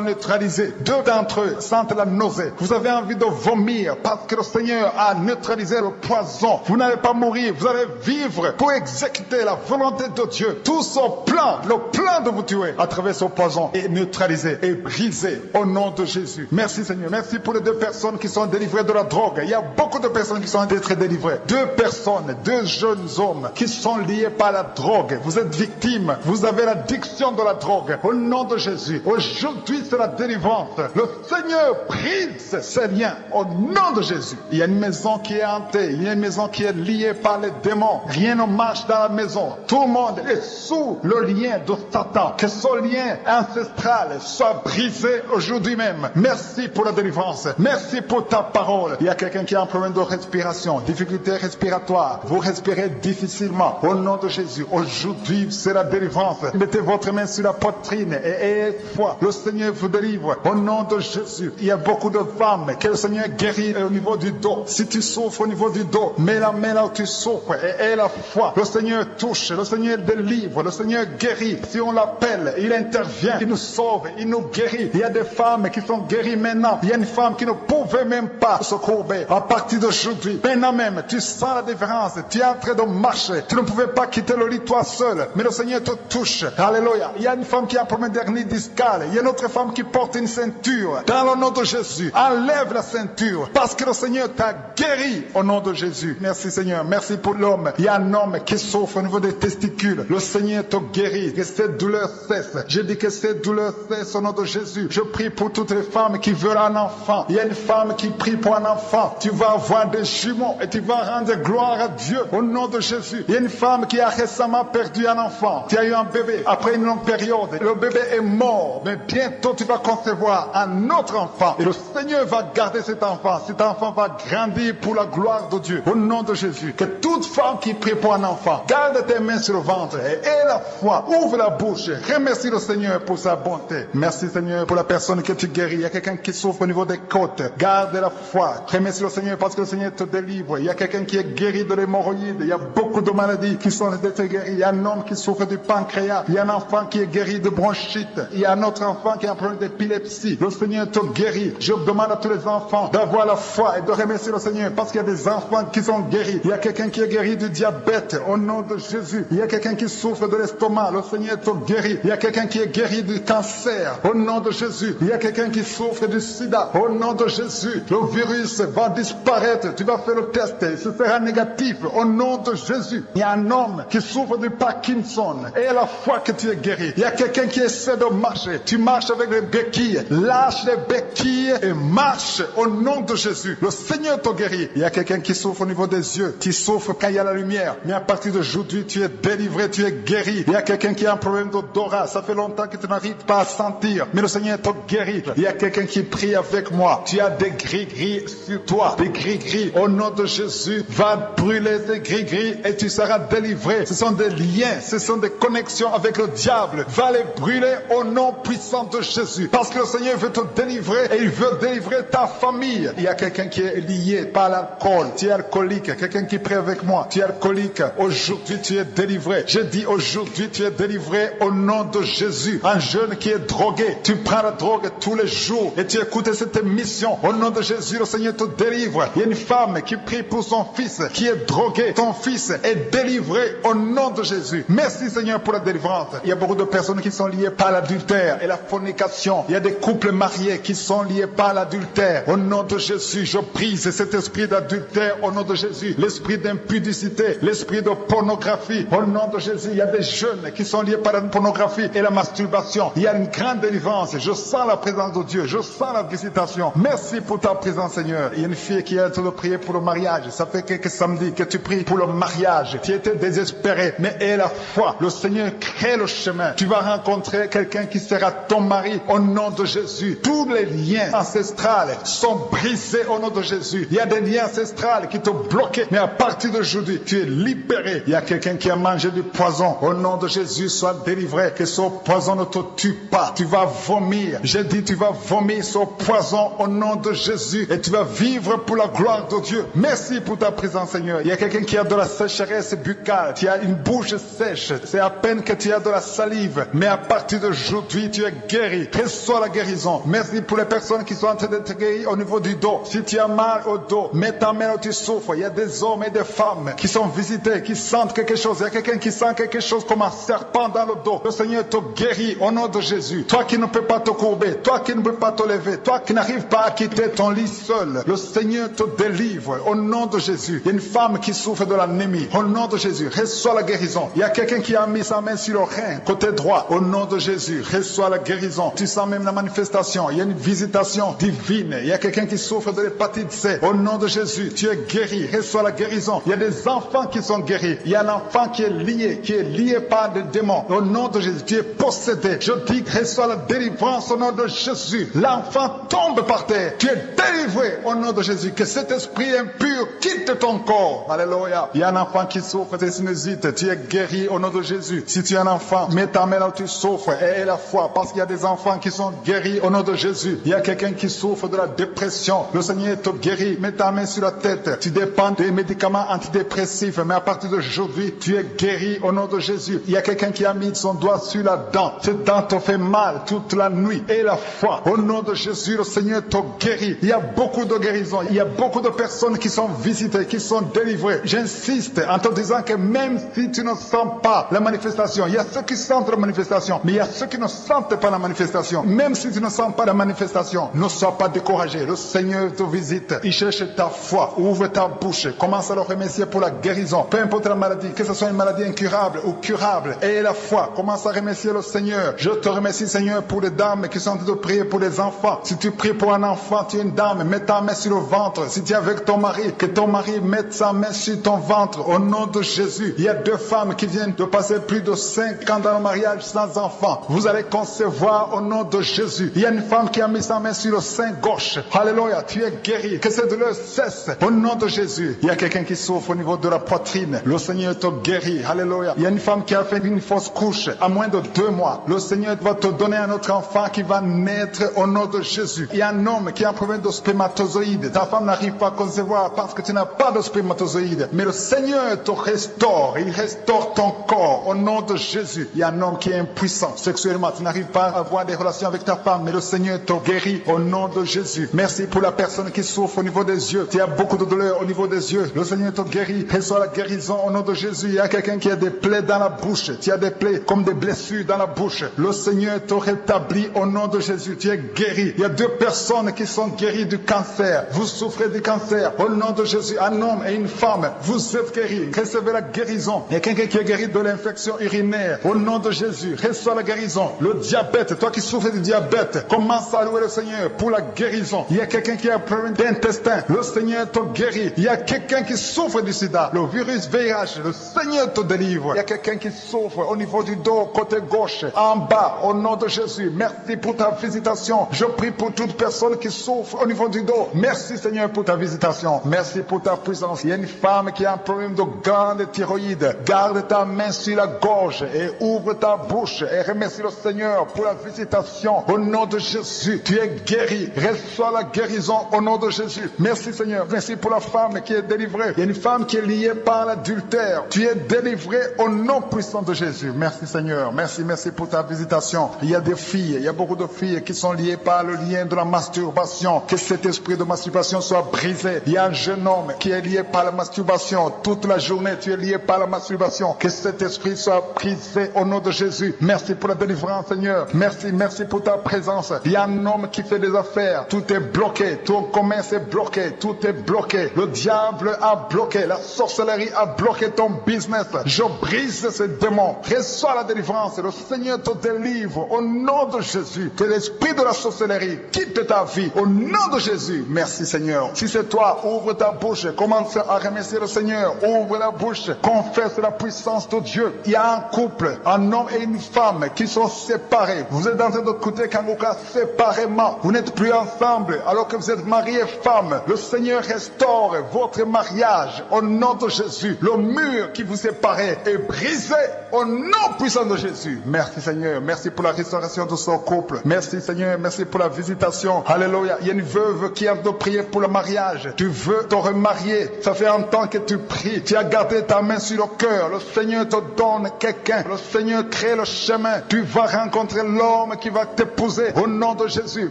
neutralisé. Deux d'entre eux sentent la nausée. Vous avez envie de vomir parce que le Seigneur a neutralisé le poison. Vous n'allez pas mourir. Vous allez vivre pour exécuter la volonté de Dieu. Tout son plan, le plan de vous tuer à travers ce poison est neutralisé et brisé au nom de Jésus. Merci, Seigneur. Merci pour les deux personnes qui sont délivrées de la drogue. Il y a beaucoup de personnes qui sont en train d'être délivrées. Deux personnes, deux jeunes hommes qui sont liés par la drogue. Vous êtes victimes. Vous avez l'addiction de la drogue. Au nom de Jésus. Aujourd'hui, c'est la délivrance. Le Seigneur brise ces liens au nom de Jésus. Il y a une maison qui est hantée. Il y a une maison qui est liée par les démons. Rien ne marche dans la maison. Tout le monde est sous le lien de Satan. Que ce lien ancestral soit brisé aujourd'hui même. Merci pour la délivrance. Merci pour ta parole. Il y a quelqu'un qui a un problème de respiration, difficulté respiratoire. Vous respirez difficilement. Au nom de Jésus, aujourd'hui, c'est la délivrance. Mettez votre main sur la poitrine et ayez foi. Le Seigneur vous délivre. Au nom de Jésus, il y a beaucoup de femmes que le Seigneur guérit au niveau du dos. Si tu souffres au niveau du dos, mets la main là où tu souffres et aie la foi. Le Seigneur touche, le Seigneur délivre, le Seigneur guérit. Si on l'appelle, il intervient, il nous sauve, il nous guérit. Il y a des femmes qui sont guéries maintenant. Il y a une femme qui ne pouvait même pas se courber. À partir d'aujourd'hui, maintenant même, tu sens la différence. Tu es en train de marcher. Tu ne pouvais pas quitter le lit toi seul. Mais le Seigneur te touche. Alléluia. Il y a une femme qui a un problème d'hernie discale. Il y a une autre femme qui porte une ceinture. Dans le nom de Jésus, enlève la ceinture. Parce que le Seigneur t'a guéri au nom de Jésus. Merci, Seigneur. Merci pour l'homme. Il y a un homme qui souffre au niveau des testicules. Le Seigneur te guérit. Que cette douleur cesse. Je dis que cette douleur cesse au nom de Jésus. Je prie pour toutes les femmes qui veulent un enfant. Il y a une femme qui prie pour un enfant. Tu vas avoir des jumeaux et tu vas rendre gloire à Dieu au nom de Jésus. Il y a une femme qui a récemment perdu un enfant. Tu as eu un bébé après une longue période. Le bébé est mort. Mais bientôt tu vas concevoir un autre enfant. Et le Seigneur va garder cet enfant. Cet enfant va grandir pour la gloire de Dieu. Au nom de Jésus. Que toute femme qui prie pour un enfant, garde tes mains sur le ventre et aie la foi. Ouvre la bouche. Remercie le Seigneur pour sa bonté. Merci, Seigneur, pour la personne que tu guéris. Il y a quelqu'un qui souffre au niveau des côtes. Garde la foi. Remercie le Seigneur parce que le Seigneur te délivre. Il y a quelqu'un qui est guéri de l'hémorroïde. Il y a beaucoup de maladies qui sont d'être guéries. Il y a un homme qui souffre du pancréas. Il y a un enfant qui est guéri de bronchite. Il y a un autre enfant qui a un problème d'épilepsie. Le Seigneur te guérit. Je demande à tous les enfants d'avoir la foi et de remercier le Seigneur parce qu'il y a des enfants qui sont guéris. Il y a quelqu'un qui est guéri du diabète au nom de Jésus. Il y a quelqu'un qui souffre de l'estomac. Le Seigneur te guérit. Il y a quelqu'un qui est guéri du cancer au nom de Jésus. Il y a quelqu'un qui souffre du sida au nom de Jésus. Le virus va disparaître. Tu vas faire le test. Ce sera négatif au nom de Jésus. Il y a un homme qui souffre du Parkinson et à la foi que tu es guéri. Il y a quelqu'un qui essaie de marcher. Tu marches avec les béquilles. Lâche les béquilles et marche au nom de Jésus. Le Seigneur te guérit. Il y a quelqu'un qui souffre au niveau des yeux. Tu souffres quand il y a la lumière. Mais à partir d'aujourd'hui, tu es délivré, tu es guéri. Il y a quelqu'un qui a un problème d'odorat. Ça fait longtemps que tu n'arrives pas à sentir. Mais le Seigneur te guérit. Il y a quelqu'un qui prie avec moi. Tu as des gris-gris sur toi. Des gris-gris. Au nom de Jésus, va brûler tes gris-gris et tu seras délivré. Ce sont des liens. Ce sont des connexions avec le diable. Va les brûler au nom puissant de Jésus. Parce que le Seigneur veut te délivrer et il veut délivrer ta famille. Il y a quelqu'un qui est lié par l'alcool. Tu es alcoolique. Quelqu'un qui prie avec moi. Tu es alcoolique. Aujourd'hui, tu es délivré. Je dis aujourd'hui, tu es délivré au nom de Jésus. Un jeune qui est drogué. Tu prends la drogue tous les jours et tu écoutes cette émission. Au nom de Jésus, le Seigneur te délivre. Il y a une femme qui prie pour son fils qui est drogué bloqué. Ton fils est délivré au nom de Jésus. Merci Seigneur pour la délivrance. Il y a beaucoup de personnes qui sont liées par l'adultère et la fornication. Il y a des couples mariés qui sont liés par l'adultère. Au nom de Jésus, je brise cet esprit d'adultère au nom de Jésus. L'esprit d'impudicité, l'esprit de pornographie. Au nom de Jésus, il y a des jeunes qui sont liés par la pornographie et la masturbation. Il y a une grande délivrance. Je sens la présence de Dieu. Je sens la visitation. Merci pour ta présence, Seigneur. Il y a une fille qui est en train de prier pour le mariage. Ça fait quelques samedis que tu pries pour le mariage. Tu étais désespéré, mais aie la foi. Le Seigneur crée le chemin. Tu vas rencontrer quelqu'un qui sera ton mari au nom de Jésus. Tous les liens ancestrales sont brisés au nom de Jésus. Il y a des liens ancestrales qui te bloquaient, mais à partir d'aujourd'hui, tu es libéré. Il y a quelqu'un qui a mangé du poison. Au nom de Jésus, sois délivré. Que ce poison ne te tue pas. Tu vas vomir. J'ai dit, tu vas vomir ce poison au nom de Jésus et tu vas vivre pour la gloire de Dieu. Merci pour ta présence, Seigneur. Il y a quelqu'un qui a de la sécheresse buccale. Tu as une bouche sèche. C'est à peine que tu as de la salive. Mais à partir d'aujourd'hui, tu es guéri. Reçois la guérison. Merci pour les personnes qui sont en train d'être guéries au niveau du dos. Si tu as mal au dos, mets ta main où tu souffres. Il y a des hommes et des femmes qui sont visités, qui sentent quelque chose. Il y a quelqu'un qui sent quelque chose comme un serpent dans le dos. Le Seigneur te guérit au nom de Jésus. Toi qui ne peux pas te courber, toi qui ne peux pas te lever, toi qui n'arrives pas à quitter ton lit seul, le Seigneur te délivre au nom de Jésus. Il y a une femme qui souffre de l'anémie. Au nom de Jésus, reçois la guérison. Il y a quelqu'un qui a mis sa main sur le rein, côté droit. Au nom de Jésus, reçois la guérison. Tu sens même la manifestation. Il y a une visitation divine. Il y a quelqu'un qui souffre de l'hépatite C. Au nom de Jésus, tu es guéri. Reçois la guérison. Il y a des enfants qui sont guéris. Il y a un enfant qui est lié par des démons. Au nom de Jésus, tu es possédé. Je dis, reçois la délivrance au nom de Jésus. L'enfant tombe par terre. Tu es délivré au nom de Jésus. Que cet esprit impur quitte ton corps. Alléluia. Il y a un enfant qui souffre de sinusite. Tu es guéri au nom de Jésus. Si tu es un enfant, mets ta main là où tu souffres et aie la foi. Parce qu'il y a des enfants qui sont guéris au nom de Jésus. Il y a quelqu'un qui souffre de la dépression. Le Seigneur te guérit. Mets ta main sur la tête. Tu dépends des médicaments antidépressifs. Mais à partir d'aujourd'hui, tu es guéri au nom de Jésus. Il y a quelqu'un qui a mis son doigt sur la dent. Cette dent te fait mal toute la nuit. Et la foi. Au nom de Jésus, le Seigneur te guérit. Il y a beaucoup de guérisons. Il y a beaucoup de personnes qui sont visitées, qui sont délivrées. J'insiste en te disant que même si tu ne sens pas la manifestation, il y a ceux qui sentent la manifestation, mais il y a ceux qui ne sentent pas la manifestation. Même si tu ne sens pas la manifestation, ne sois pas découragé. Le Seigneur te visite. Il cherche ta foi. Ouvre ta bouche. Commence à le remercier pour la guérison. Peu importe la maladie, que ce soit une maladie incurable ou curable. Aie la foi. Commence à remercier le Seigneur. Je te remercie, Seigneur, pour les dames qui sont en train de prier pour les enfants. Si tu pries pour un enfant, tu es une dame, mets ta main sur le ventre. Si tu es avec ton mari, que ton mari mette sa main sur ton ventre. Au nom de Jésus. Il y a deux femmes qui viennent de passer plus de 5 ans dans le mariage sans enfant. Vous allez concevoir au nom de Jésus. Il y a une femme qui a mis sa main sur le sein gauche. Alléluia, tu es guéri. Que cette douleur cesse au nom de Jésus. Il y a quelqu'un qui souffre au niveau de la poitrine. Le Seigneur te guérit. Alléluia. Il y a une femme qui a fait une fausse couche à moins de 2 mois. Le Seigneur va te donner un autre enfant qui va naître au nom de Jésus. Il y a un homme qui a un problème de spermatozoïde. Ta femme n'arrive pas à concevoir parce que tu n'as pas de spermatozoïde. Mais le Seigneur te restaure. Il restaure ton corps au nom de Jésus. Il y a un homme qui est impuissant sexuellement. Tu n'arrives pas à avoir des relations avec ta femme, mais le Seigneur te guérit au nom de Jésus. Merci pour la personne qui souffre au niveau des yeux. Tu as beaucoup de douleur au niveau des yeux. Le Seigneur te guérit. Reçois la guérison au nom de Jésus. Il y a quelqu'un qui a des plaies dans la bouche. Tu as des plaies comme des blessures dans la bouche. Le Seigneur te rétablit au nom de Jésus. Tu es guéri. Il y a 2 personnes qui sont guéries du cancer. Vous souffrez du cancer. Au nom de Jésus, un homme et une femme, vous êtes guéris. Recevez la guérison. Il y a quelqu'un qui est guéri de l'infection urinaire. Au nom de Jésus, reçois la guérison. Le diabète, toi qui souffres du diabète, commence à louer le Seigneur pour la guérison. Il y a quelqu'un qui a un problème d'intestin. Le Seigneur te guérit. Il y a quelqu'un qui souffre du sida. Le virus VIH, le Seigneur te délivre. Il y a quelqu'un qui souffre au niveau du dos, côté gauche, en bas, au nom de Jésus. Merci pour ta visitation. Je prie pour toute personne qui souffre au niveau du dos. Merci Seigneur pour ta visitation. Merci pour ta puissance. Il y a une femme qui a un problème de grande thyroïde. Garde ta main sur la gorge et ouvre ta bouche et remercie le Seigneur pour la visitation. Au nom de Jésus, tu es guéri. Reçois la guérison au nom de Jésus. Merci Seigneur. Merci pour la femme qui est délivrée. Il y a une femme qui est liée par l'adultère. Tu es délivré au nom puissant de Jésus. Merci Seigneur. Merci pour ta visitation. Il y a des filles, il y a beaucoup de filles qui sont liées par le lien de la masturbation. Que cet esprit de masturbation soit brisé. Il y a un jeune homme qui est lié par la masturbation masturbation. Toute la journée, tu es lié par la masturbation. Que cet esprit soit brisé au nom de Jésus. Merci pour la délivrance, Seigneur. Merci pour ta présence. Il y a un homme qui fait des affaires. Tout est bloqué. Ton commerce est bloqué. Tout est bloqué. Le diable a bloqué. La sorcellerie a bloqué ton business. Je brise ce démon. Reçois la délivrance. Le Seigneur te délivre au nom de Jésus. Que l'esprit de la sorcellerie quitte ta vie au nom de Jésus. Merci, Seigneur. Si c'est toi, ouvre ta bouche. Commence à remercier le Seigneur. Ouvre la bouche. Confesse la puissance de Dieu. Il y a un couple, un homme et une femme qui sont séparés. Vous êtes en train d'écouter Kangoka séparément. Vous n'êtes plus ensemble alors que vous êtes mariés et femmes. Le Seigneur restaure votre mariage au nom de Jésus. Le mur qui vous séparait est brisé au nom puissant de Jésus. Merci, Seigneur. Merci pour la restauration de son couple. Merci, Seigneur. Merci pour la visitation. Alléluia. Il y a une veuve qui a de prier pour le mariage. Tu veux te remarier. Ça fait un temps que tu pries. Tu as gardé ta main sur le cœur. Le Seigneur te donne quelqu'un. Le Seigneur crée le chemin. Tu vas rencontrer l'homme qui va t'épouser au nom de Jésus.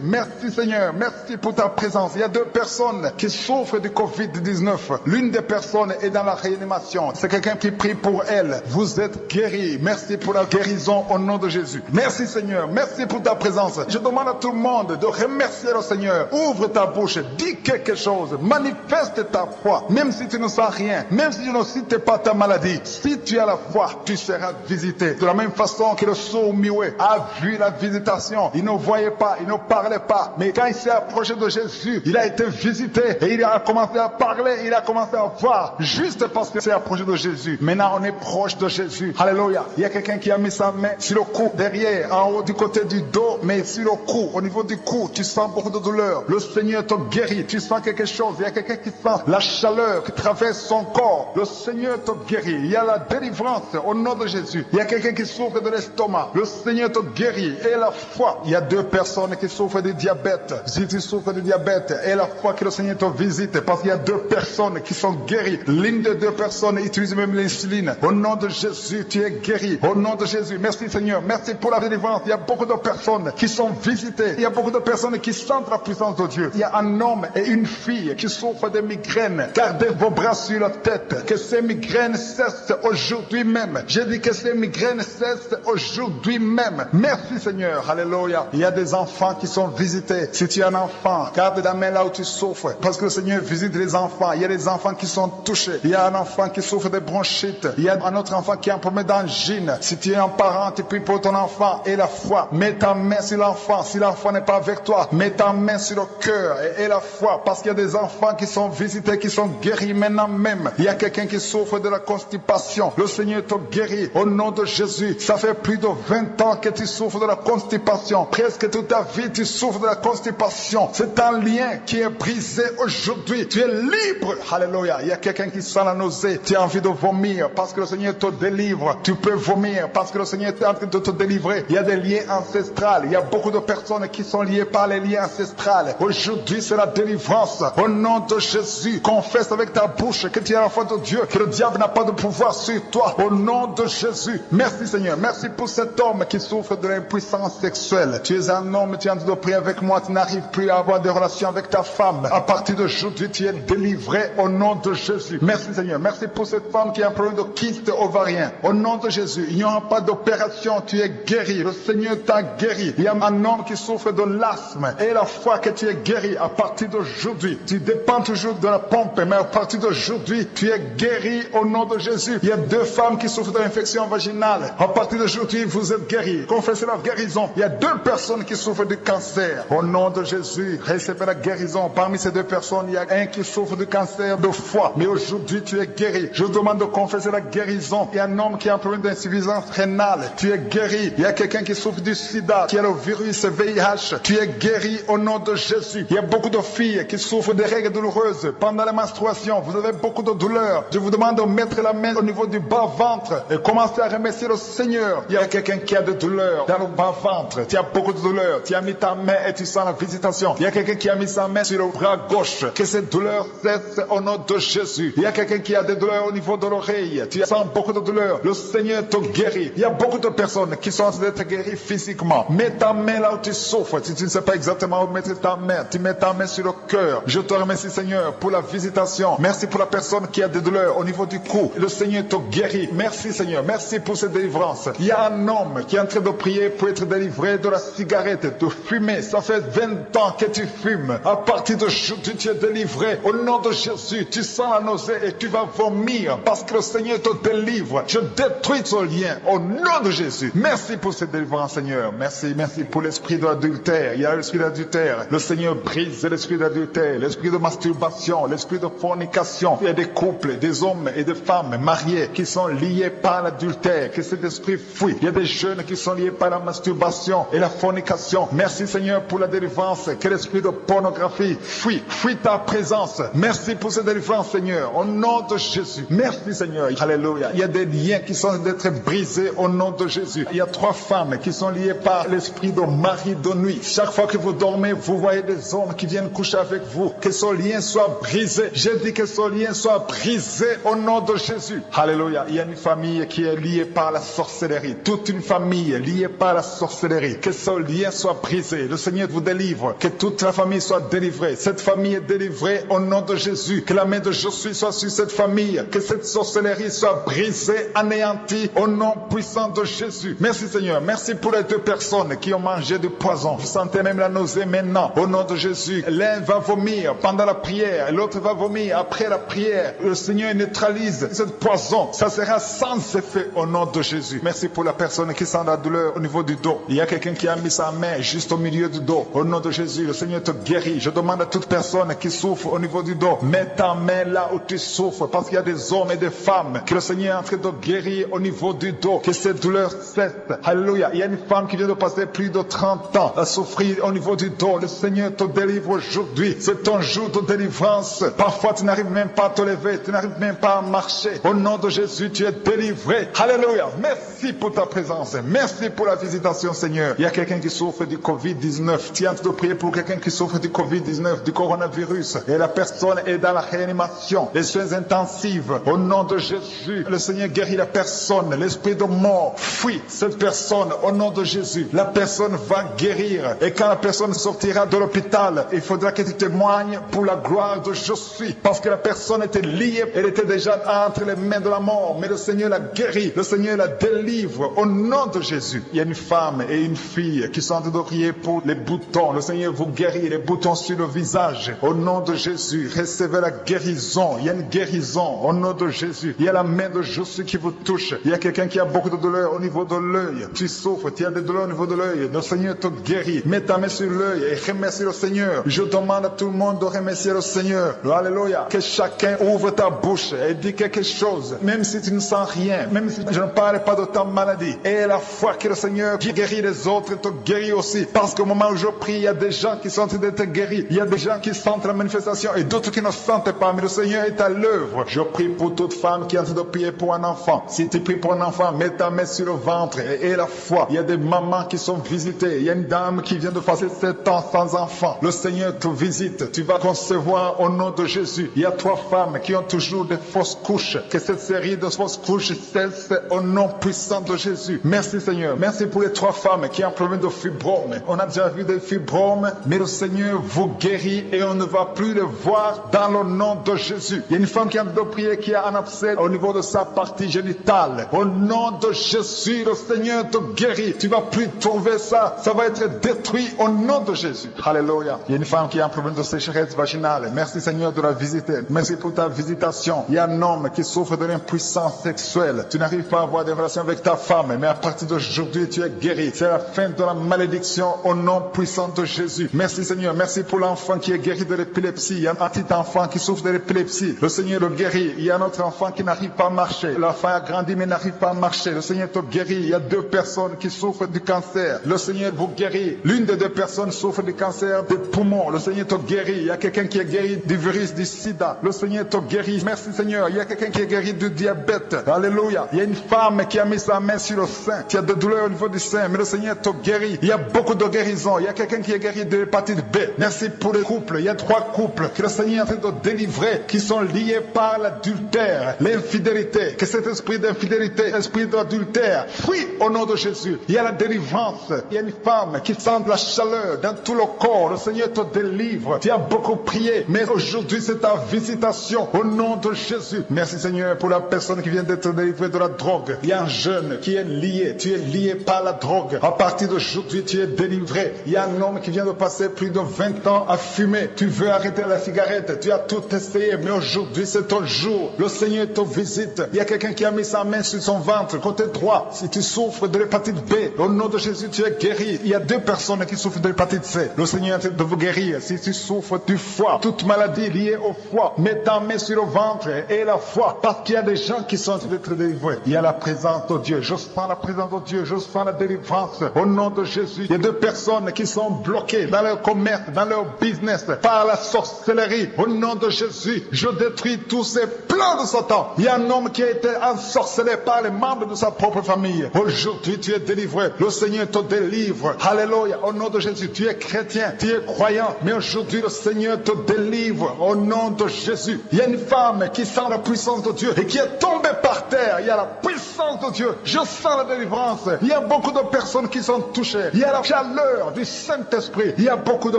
Merci, Seigneur. Merci pour ta présence. Il y a 2 personnes qui souffrent du Covid-19. L'une des personnes est dans la réanimation. C'est quelqu'un qui prie pour elle. Vous êtes guéris. Merci pour la guérison au nom de Jésus. Merci, Seigneur. Merci pour ta présence. Je demande à tout le monde de remercier le Seigneur. Ouvre ta bouche. Dis quelque chose. Manifeste ta foi. Même si tu ne sens rien. Même si tu ne cites pas ta maladie. Si tu as la foi, tu seras visité. De la même façon que le sourd muet a vu la visitation. Il ne voyait pas. Il ne parlait pas. Mais quand il s'est approché de Jésus, il a été visité. Et il a commencé à parler. Il a commencé à voir. Juste parce qu'il s'est approché de Jésus. Maintenant, on est proche de Jésus. Alléluia. Il y a quelqu'un qui a mis sa main sur le cou, derrière, en haut du côté du dos, mais sur le cou, au niveau du cou, tu sens beaucoup de douleur. Le Seigneur te guérit. Tu sens quelque chose. Il y a quelqu'un qui sent la chaleur qui traverse son corps. Le Seigneur te guérit. Il y a la délivrance au nom de Jésus. Il y a quelqu'un qui souffre de l'estomac. Le Seigneur te guérit. Et la foi. Il y a 2 personnes qui souffrent du diabète. Si tu souffres du diabète, et la foi que le Seigneur te visite, parce qu'il y a 2 personnes qui sont guéries. L'une des 2 personnes utilise même l'insuline. Au nom de Jésus, tu es guéri. Au nom de Jésus. Merci, Seigneur. Merci pour la délivrance. Il y a beaucoup de personnes qui sont visitées. Il y a beaucoup de personnes qui sentent la puissance de Dieu. Il y a un homme et une fille qui souffrent de migraines. Gardez vos bras sur la tête. Que ces migraines cessent aujourd'hui même. J'ai dit que ces migraines cessent aujourd'hui même. Merci, Seigneur. Alléluia. Il y a des enfants qui sont visités. Si tu es un enfant, garde la main là où tu souffres. Parce que le Seigneur visite les enfants. Il y a des enfants qui sont touchés. Il y a un enfant qui souffre de bronchite. Il y a un autre enfant qui a un problème d'angine. Si tu es un parent, tu pries pour ton enfant et la foi. Mets ta main sur l'enfant. Si l'enfant n'est pas avec toi, mets ta main sur le cœur et la foi. Parce qu'il y a des enfants qui sont visités, qui sont guéris maintenant même. Il y a quelqu'un qui souffre de la constipation. Le Seigneur te guérit au nom de Jésus. Ça fait plus de 20 ans que tu souffres de la constipation. Presque toute ta vie, tu souffres de la constipation. C'est un lien qui est brisé aujourd'hui. Tu es libre. Alléluia. Il y a quelqu'un qui sent la nausée. Tu as envie de vomir parce que le Seigneur te délivre. Tu peux vomir parce que le Seigneur est en train de te délivrer. Il y a des liens ancestrales. Il y a beaucoup de personnes qui sont liées par les liens ancestrales. Aujourd'hui, c'est la délivrance. Au nom de Jésus, confesse avec ta bouche que tu es l'enfant de Dieu, que le diable n'a pas de pouvoir sur toi. Au nom de Jésus. Merci, Seigneur. Merci pour cet homme qui souffre de l'impuissance sexuelle. Tu es un homme, tu es en train de prier avec moi. Tu n'arrives plus à avoir des relations avec ta femme. À partir d'aujourd'hui, tu es délivré au nom de Jésus. Merci, Seigneur. Merci pour cette femme qui a un problème de kyste ovarien. Au nom de Jésus, il n'y aura pas d'opération. Tu es guéri. Le Seigneur t'a guéri. Il y a un homme qui souffre de l'asthme. Et la foi que tu es guéri à partir d'aujourd'hui. Tu dépends toujours de la pompe, mais à partir d'aujourd'hui, tu es guéri au nom de Jésus. Il y a 2 femmes qui souffrent de l'infection vaginale. À partir d'aujourd'hui, vous êtes guéris. Confessez la guérison. Il y a 2 personnes qui souffrent du cancer. Au nom de Jésus, recevez la guérison. Parmi ces 2 personnes, il y a un qui souffre du cancer de foie. Mais aujourd'hui, tu es guéri. Je demande de confesser la guérison. Il y a un homme qui a un problème d'insuffisance rénale. Tu es guéri. Il y a quelqu'un qui souffre du sida, qui a le virus VIH. Tu es guéri au nom de Jésus. Il y a beaucoup de filles qui souffrent des règles douloureuses pendant la menstruation. Vous avez beaucoup de douleurs. Je vous demande de mettre la main au niveau du bas-ventre et commencer à remercier le Seigneur. Il y a quelqu'un qui a de douleurs dans le bas-ventre. Tu as beaucoup de douleurs. Tu as mis ta main et tu sens la visitation. Il y a quelqu'un qui a mis sa main sur le bras gauche. Que cette douleur cesse au nom de Jésus. Il y a quelqu'un qui a des douleurs au niveau de l'oreille. Tu sens beaucoup de douleurs. Le Seigneur te guérit. Il y a beaucoup de personnes qui sont en train d'être guéries physiquement. Mets ta main là où tu souffres. Si tu ne sais pas exactement où mettre ta main, tu mets ta main sur le cœur. Je te remercie, Seigneur, pour la visitation. Merci pour la personne qui a des douleurs au niveau du cou. Le Seigneur te guérit. Merci Seigneur. Merci pour cette délivrance. Il y a un homme qui est en train de prier pour être délivré de la cigarette, de fumer. Ça fait 20 ans que tu fumes. À partir d'aujourd'hui, tu es délivré. Au nom de Jésus, tu sens la nausée et tu vas vomir parce que le Seigneur te délivre. Je détruis ce lien au nom de Jésus. Merci pour cette délivrance, Seigneur. Merci pour l'esprit de l'adultère. Il y a l'esprit d'adultère. Le Seigneur brise l'esprit d'adultère, l'esprit de masturbation, l'esprit de fornication. Il y a des couples, des hommes et des femmes mariés qui sont liés par l'adultère. Que cet esprit fuit. Il y a des jeunes qui sont liés par la masturbation et la fornication. Merci, Seigneur, pour la délivrance. Que l'esprit de pornographie fuit ta présence. Merci pour cette délivrance, Seigneur. Au nom de Jésus. Merci, Seigneur. Alléluia. Il y a des liens qui sont d'être brisés au nom de Jésus. Il y a 3 femmes qui sont liées par l'esprit de mari de nuit. Chaque fois que vous dormez, vous voyez des hommes qui viennent coucher avec vous. Que ce lien soit brisé. J'ai dit que ce lien soit brisé au nom de Jésus. Alléluia. Il y a une famille qui est liée par la sorcellerie. Toute une famille liée par la sorcellerie. Que ce lien soit brisé. Le Seigneur vous délivre. Que toute la famille soit délivrée. Cette famille est délivrée au nom de Jésus. Que la main de Jésus soit sur cette famille. Que cette sorcellerie soit brisée, anéantie au nom puissant de Jésus. Merci Seigneur. Merci pour les 2 personnes qui ont mangé du poison. Vous sentez même la nausée maintenant. Au nom de Jésus. L'un va vomir pendant la prière. L'autre va vomir après la prière. Le Seigneur neutralise ce poison. Ça sera sans effet au nom de Jésus. Merci pour la personne qui sent la douleur au niveau du dos. Il y a quelqu'un qui a mis sa main juste au milieu du dos. Au nom de Jésus, le Seigneur te guérit. Je demande à toute personne qui souffre au niveau du dos, mets ta main là où tu souffres, parce qu'il y a des hommes et des femmes que le Seigneur est en train de guérir au niveau du dos, que cette douleur cesse. Alléluia. Il y a une femme qui vient de passer plus de 30 ans à souffrir au niveau du dos. Le Seigneur te délivre aujourd'hui. C'est ton jour de délivrance. Parfois, tu n'arrives même pas à te lever, tu n'arrives même pas à marcher. Au nom de Jésus, tu es délivré. Alléluia. Merci pour ta présence. Merci pour la visitation, Seigneur. Il y a quelqu'un qui souffre du Covid-19. Tu es en train de prier pour quelqu'un qui souffre du Covid-19, du coronavirus. Et la personne est dans la réanimation, les soins intensifs. Au nom de Jésus, le Seigneur guérit la personne. L'esprit de mort fuit cette personne. Au nom de Jésus, la personne va guérir. Et quand la personne sortira de l'hôpital, il faudra que tu témoignes pour la gloire de Jésus. Parce que la personne était liée, elle était déjà entre les mains de la mort. Mais le Seigneur la guérit, le Seigneur la délivre. Au nom de Jésus, il y a une femme et une fille qui sont en train de prier pour les boutons. Le Seigneur vous guérit, les boutons sur le visage. Au nom de Jésus, recevez la guérison. Il y a une guérison au nom de Jésus. Il y a la main de Jésus qui vous touche. Il y a quelqu'un qui a beaucoup de douleur au niveau de l'œil. Tu souffres, tu as des douleurs au niveau de l'œil. Le Seigneur te guérit. Mets ta main sur l'œil et remercie le Seigneur. Je demande à tout le monde de remercier le Seigneur. Alléluia. Que chacun ouvre ta bouche et dit quelque chose. Même si tu ne sens rien, même si je ne parle pas de ta maladie. Et la foi que le Seigneur qui guérit les autres te guérit aussi. Parce qu'au moment où je prie, il y a des gens qui sont en train d'être guéris. Il y a des gens qui sentent la manifestation et d'autres qui ne sentent pas. Mais le Seigneur est à l'œuvre. Je prie pour toute femme qui est en train de prier pour un enfant. Si tu pries pour un enfant, mets ta main sur le ventre et la foi. Il y a des mamans qui sont visitées. Il y a une dame qui vient de passer 7 ans sans enfant. Le Seigneur te visite. Tu vas concevoir au nom de Jésus. Il y a 3 femmes qui ont toujours des fausses couches. Que cette série de fausses couches cesse au nom puissant de Jésus. Merci Seigneur. Merci pour les 3 femmes qui ont un problème de fibrome. On a déjà vu des fibromes, mais le Seigneur vous guérit et on ne va plus les voir dans le nom de Jésus. Il y a une femme qui a de prier qui a un abcès au niveau de sa partie génitale. Au nom de Jésus, le Seigneur te guérit. Tu vas plus trouver ça. Ça va être détruit au nom de Jésus. Alléluia. Il y a une femme qui a un problème de sécheresse vaginale. Merci Seigneur de la visiter. Merci pour ta visitation. Il y a un homme qui souffre de l'impuissance sexuelle. Tu n'arrives pas à avoir des relations avec ta femme, mais à partir d'aujourd'hui, tu es guéri. C'est la fin de la malédiction au nom puissant de Jésus. Merci Seigneur. Merci pour l'enfant qui est guéri de l'épilepsie. Il y a un petit enfant qui souffre de l'épilepsie. Le Seigneur le guérit. Il y a un autre enfant qui n'arrive pas à marcher. L'enfant a grandi mais n'arrive pas à marcher. Le Seigneur te guérit. Il y a 2 personnes qui souffrent du cancer. Le Seigneur vous guérit. L'une des 2 personnes souffre du cancer des poumons. Le Seigneur te guérit. Il y a quelqu'un qui est guéri du virus du sida. Le Seigneur te guérit. Merci Seigneur. Il y a quelqu'un qui est guéri du diabète. Alléluia. Il y a une femme qui a mis sa main sur le sein, qui a des douleurs au niveau du sein, mais le Seigneur te guérit. Il y a beaucoup de guérisons. Il y a quelqu'un qui est guéri de l'hépatite B. Merci pour les couples. Il y a 3 couples que le Seigneur est en train de délivrer, qui sont liés par l'adultère, l'infidélité. Que cet esprit d'infidélité, esprit d'adultère, fuit au nom de Jésus. Il y a la délivrance. Il y a une femme qui sent la chaleur dans tout le corps. Le Seigneur te délivre. Tu as beaucoup prié, mais aujourd'hui c'est ta visitation. libération au nom de Jésus. Merci Seigneur pour la personne qui vient d'être délivrée de la drogue. Il y a un jeune qui est lié, tu es lié par la drogue. À partir d'aujourd'hui, tu es délivré. Il y a un homme qui vient de passer plus de 20 ans à fumer. Tu veux arrêter la cigarette, tu as tout essayé, mais aujourd'hui c'est ton jour. Le Seigneur te visite. Il y a quelqu'un qui a mis sa main sur son ventre, côté droit. Si tu souffres de l'hépatite B, au nom de Jésus, tu es guéri. Il y a 2 personnes qui souffrent de l'hépatite C. Le Seigneur est en train de vous guérir. Si tu souffres du foie, toute maladie liée au foie, mets ta main sur le ventre et la foi, parce qu'il y a des gens qui sont en train d'être délivrés. Il y a la présence de Dieu. Je sens la présence de Dieu. Je sens la délivrance. Au nom de Jésus, il y a 2 personnes qui sont bloquées dans leur commerce, dans leur business, par la sorcellerie. Au nom de Jésus, je détruis tous ces plans de Satan. Il y a un homme qui a été ensorcelé par les membres de sa propre famille. Aujourd'hui, tu es délivré. Le Seigneur te délivre. Alléluia. Au nom de Jésus, tu es chrétien, tu es croyant, mais aujourd'hui, le Seigneur te délivre. Au nom de Jésus. Il y a une femme qui sent la puissance de Dieu et qui est tombée par terre. Il y a la puissance de Dieu. Je sens la délivrance. Il y a beaucoup de personnes qui sont touchées. Il y a la chaleur du Saint-Esprit. Il y a beaucoup de